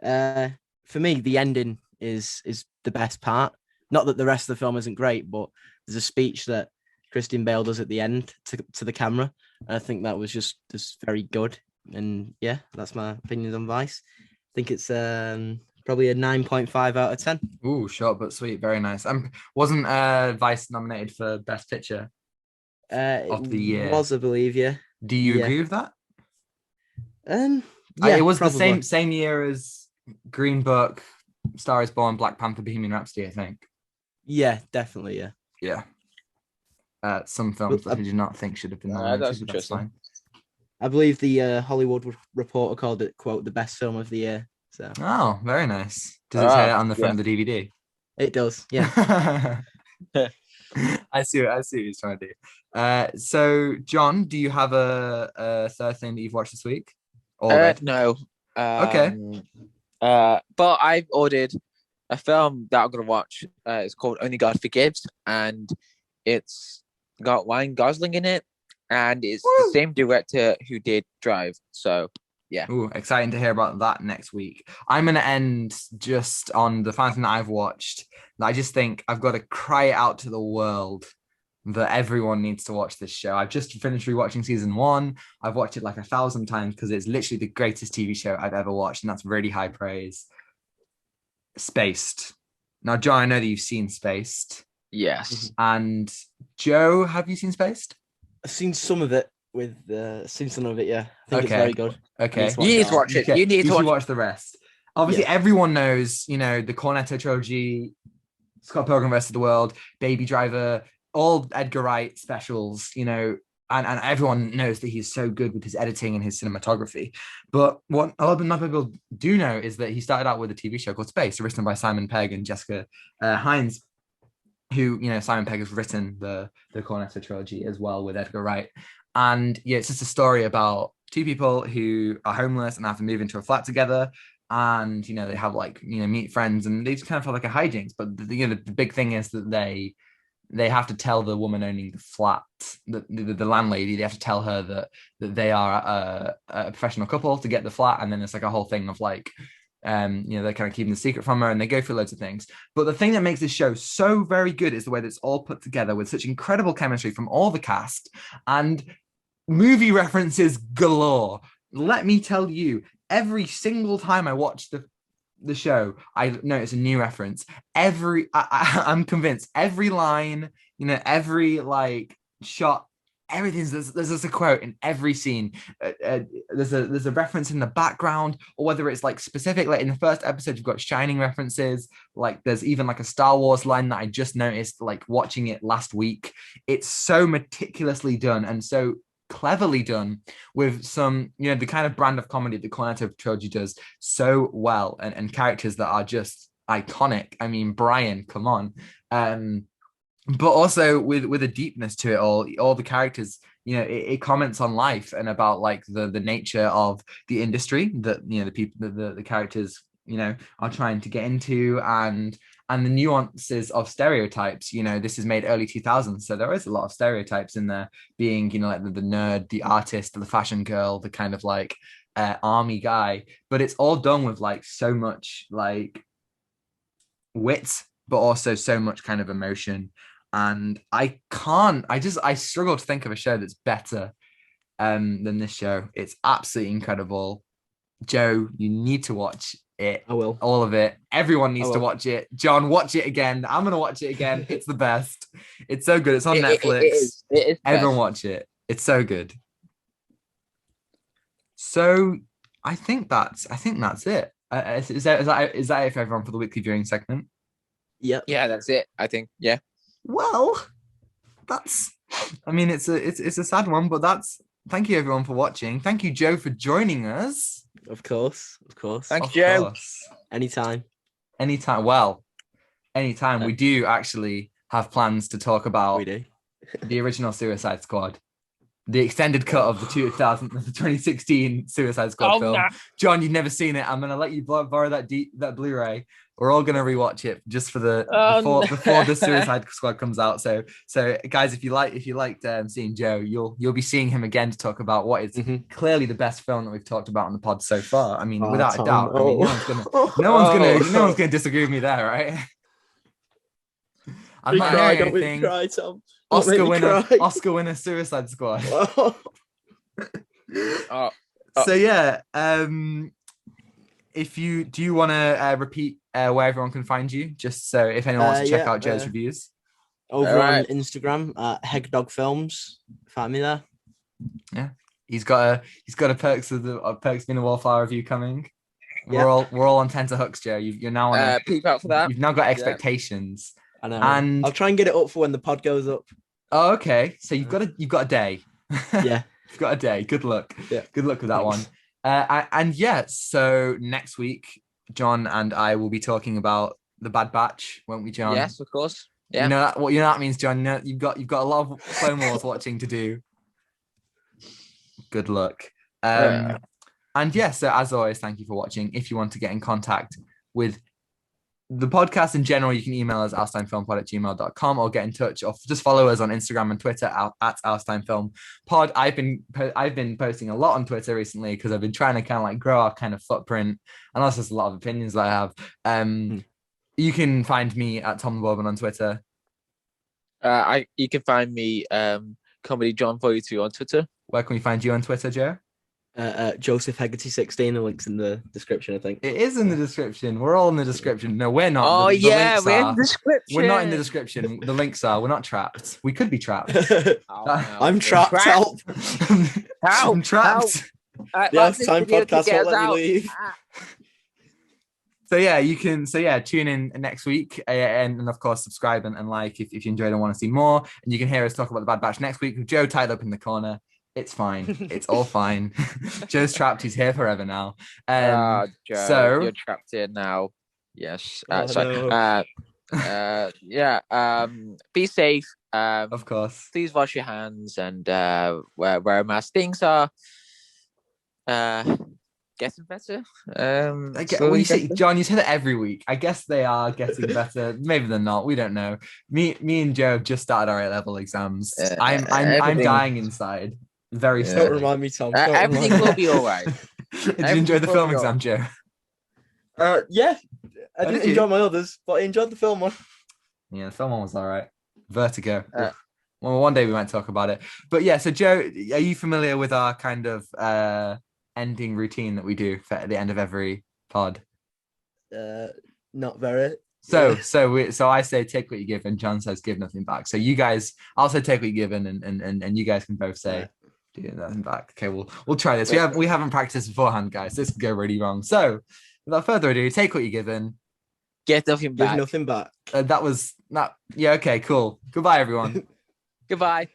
For me, the ending is the best part. Not that the rest of the film isn't great, but there's a speech that Christian Bale does at the end to the camera. And I think that was just very good. And yeah, that's my opinions on Vice. I think it's probably a 9.5 out of 10. Ooh, short but sweet. Very nice. Wasn't Vice nominated for Best Picture of the year? Was, I believe, yeah. Do you agree with that? Yeah, it was probably. the same year as Green Book, Star is Born, Black Panther, Bohemian Rhapsody, I think. Yeah, definitely, yeah. Yeah. Some films that I do not think should have been nominated, but that's fine. I believe the Hollywood Reporter called it, quote, the best film of the year. So. Oh, very nice. Does it say that on the front of the DVD? It does, yeah. I see what he's trying to do. So, John, do you have a third thing that you've watched this week? No. Okay. But I've ordered a film that I'm gonna watch. It's called Only God Forgives, and it's got Ryan Gosling in it, and it's the same director who did Drive. So Ooh, exciting to hear about that next week. I'm going to end just on the final thing that I've watched. I just think I've got to cry it out to the world that everyone needs to watch this show. I've just finished rewatching season 1. I've watched it like 1,000 times because it's literally the greatest TV show I've ever watched, and that's really high praise. Spaced. Now, John, I know that you've seen Spaced. Yes. And Joe, have you seen Spaced? I've seen some of it seen some of it, yeah. I think it's very good. Okay. You need to watch it. Okay. You need to watch the rest. Obviously, everyone knows, the Cornetto trilogy, Scott Pilgrim vs. the World, Baby Driver, all Edgar Wright specials, and everyone knows that he's so good with his editing and his cinematography. But what a lot of people do know is that he started out with a TV show called Space, written by Simon Pegg and Jessica Hines, who, Simon Pegg has written the Cornetto trilogy as well with Edgar Wright. And it's just a story about two people who are homeless and have to move into a flat together. And, they have meet friends, and they just kind of have like a hijinks. But the big thing is that they have to tell the woman owning the flat, the landlady, they have to tell her that they are a professional couple to get the flat. And then it's like a whole thing of they're kind of keeping the secret from her, and they go through loads of things. But the thing that makes this show so very good is the way that it's all put together with such incredible chemistry from all the cast and movie references galore. Let me tell you, every single time I watch the show, I notice a new reference. I'm convinced every line, every shot, everything's there's just a quote in every scene. There's a reference in the background, or whether it's specific. Like in the first episode, you've got Shining references. There's even a Star Wars line that I just noticed watching it last week. It's so meticulously done and so cleverly done with some, the kind of brand of comedy the Cornetto trilogy does so well, and characters that are just iconic. I mean, Brian, come on. But also with a deepness to it all the characters, it comments on life and about the nature of the industry that, the people, the characters, are trying to get into, and the nuances of stereotypes. This is made early 2000s, so there is a lot of stereotypes in there, being, the nerd, the artist, the fashion girl, the kind of army guy, but it's all done with so much wit, but also so much kind of emotion. And I struggle to think of a show that's better than this show. It's absolutely incredible. Joe, you need to watch it. I will. All of it. Everyone needs to watch it. John, watch it again. I'm going to watch it again. It's the best. It's so good. It's on Netflix. It is Everyone watch it. It's so good. So I think that's it. Is that it for everyone for the weekly viewing segment? Yeah. Yeah, that's it. I think. Yeah. Well, it's a sad one, but thank you everyone for watching. Thank you, Joe, for joining us. Of course. Thank you, Joe. Anytime. Well, anytime. We do actually have plans to talk about the original Suicide Squad, the extended cut of the 2016 Suicide Squad film. Nah. John, you've never seen it. I'm gonna let you borrow that Blu-ray. We're all gonna rewatch it just for before the Suicide Squad comes out. So guys, if you liked seeing Joe, you'll be seeing him again to talk about what is clearly the best film that we've talked about on the pod so far. I mean, without a doubt. I mean, no one's gonna disagree with me there, right? I'm not hearing anything. Cry, Tom. Oscar winner Suicide Squad. So yeah, do you want to repeat where everyone can find you, just so if anyone wants to check out Joe's reviews? Over on Instagram at HegDogFilms. Find me there. Yeah, he's got a Perks being a Wallflower review coming. Yeah. We're all on tenterhooks, Joe. You're now on peep out for that. You've now got expectations. I know. And I'll try and get it up for when the pod goes up. Oh, okay. So you've got a day. Yeah. You've got a day. Good luck. Yeah. Good luck with that one. So next week, John and I will be talking about The Bad Batch, won't we, John? Yes, of course. Yeah. You know what that means, John. You've got a lot of Clone Wars watching to do. Good luck. And so as always, thank you for watching. If you want to get in contact with the podcast in general, you can email us oursteinfilmpod@gmail.com or get in touch or just follow us on Instagram and Twitter at oursteinfilmpod. I've been posting a lot on Twitter recently because I've been trying to kind of like grow our kind of footprint, and also there's a lot of opinions that I have. You can find me at Tom Bourbon on Twitter. You can find me Comedy John 42 on Twitter. Where can we find you on Twitter, Joe? Joseph Hegarty 16. The link's in the description, I think. It is in the description. We're all in the description. No, we're not. Oh, the yeah, links we're are. in the description. We're not in the description. The links are. We're not trapped. We could be trapped. Oh, no. I'm trapped. Help. I'm trapped. The Outtime podcast won't let me leave. So yeah, you can. So yeah, tune in next week, and of course subscribe and like if you enjoyed and want to see more. And you can hear us talk about the Bad Batch next week with Joe tied up in the corner. It's fine. It's all fine. Joe's trapped. He's here forever now. Joe, so you're trapped here now. Yes. No. Yeah. Be safe. Of course. Please wash your hands and wear a mask. Things are getting better. Well, you see, John, you say that every week. I guess they are getting better. Maybe they're not. We don't know. Me and Joe have just started our A-level exams. I'm dying inside. Very Don't slowly. remind me, Tom. Everything will be all right. Did you enjoy the film exam, Joe? Yeah, I didn't did you? enjoy my others, but I enjoyed the film one. Yeah, the film one was all right. Vertigo. Well, one day we might talk about it. But yeah, so Joe, are you familiar with our kind of ending routine that we do at the end of every pod? Not very. So I say take what you give, and John says give nothing back. So you guys, I'll say take what you give, and you guys can both say do nothing back. Okay, we'll try this. We haven't practiced beforehand, guys. This could go really wrong. So without further ado, take what you're given. Get nothing back. Give nothing back. That was not. Yeah. Okay. Cool. Goodbye, everyone. Goodbye.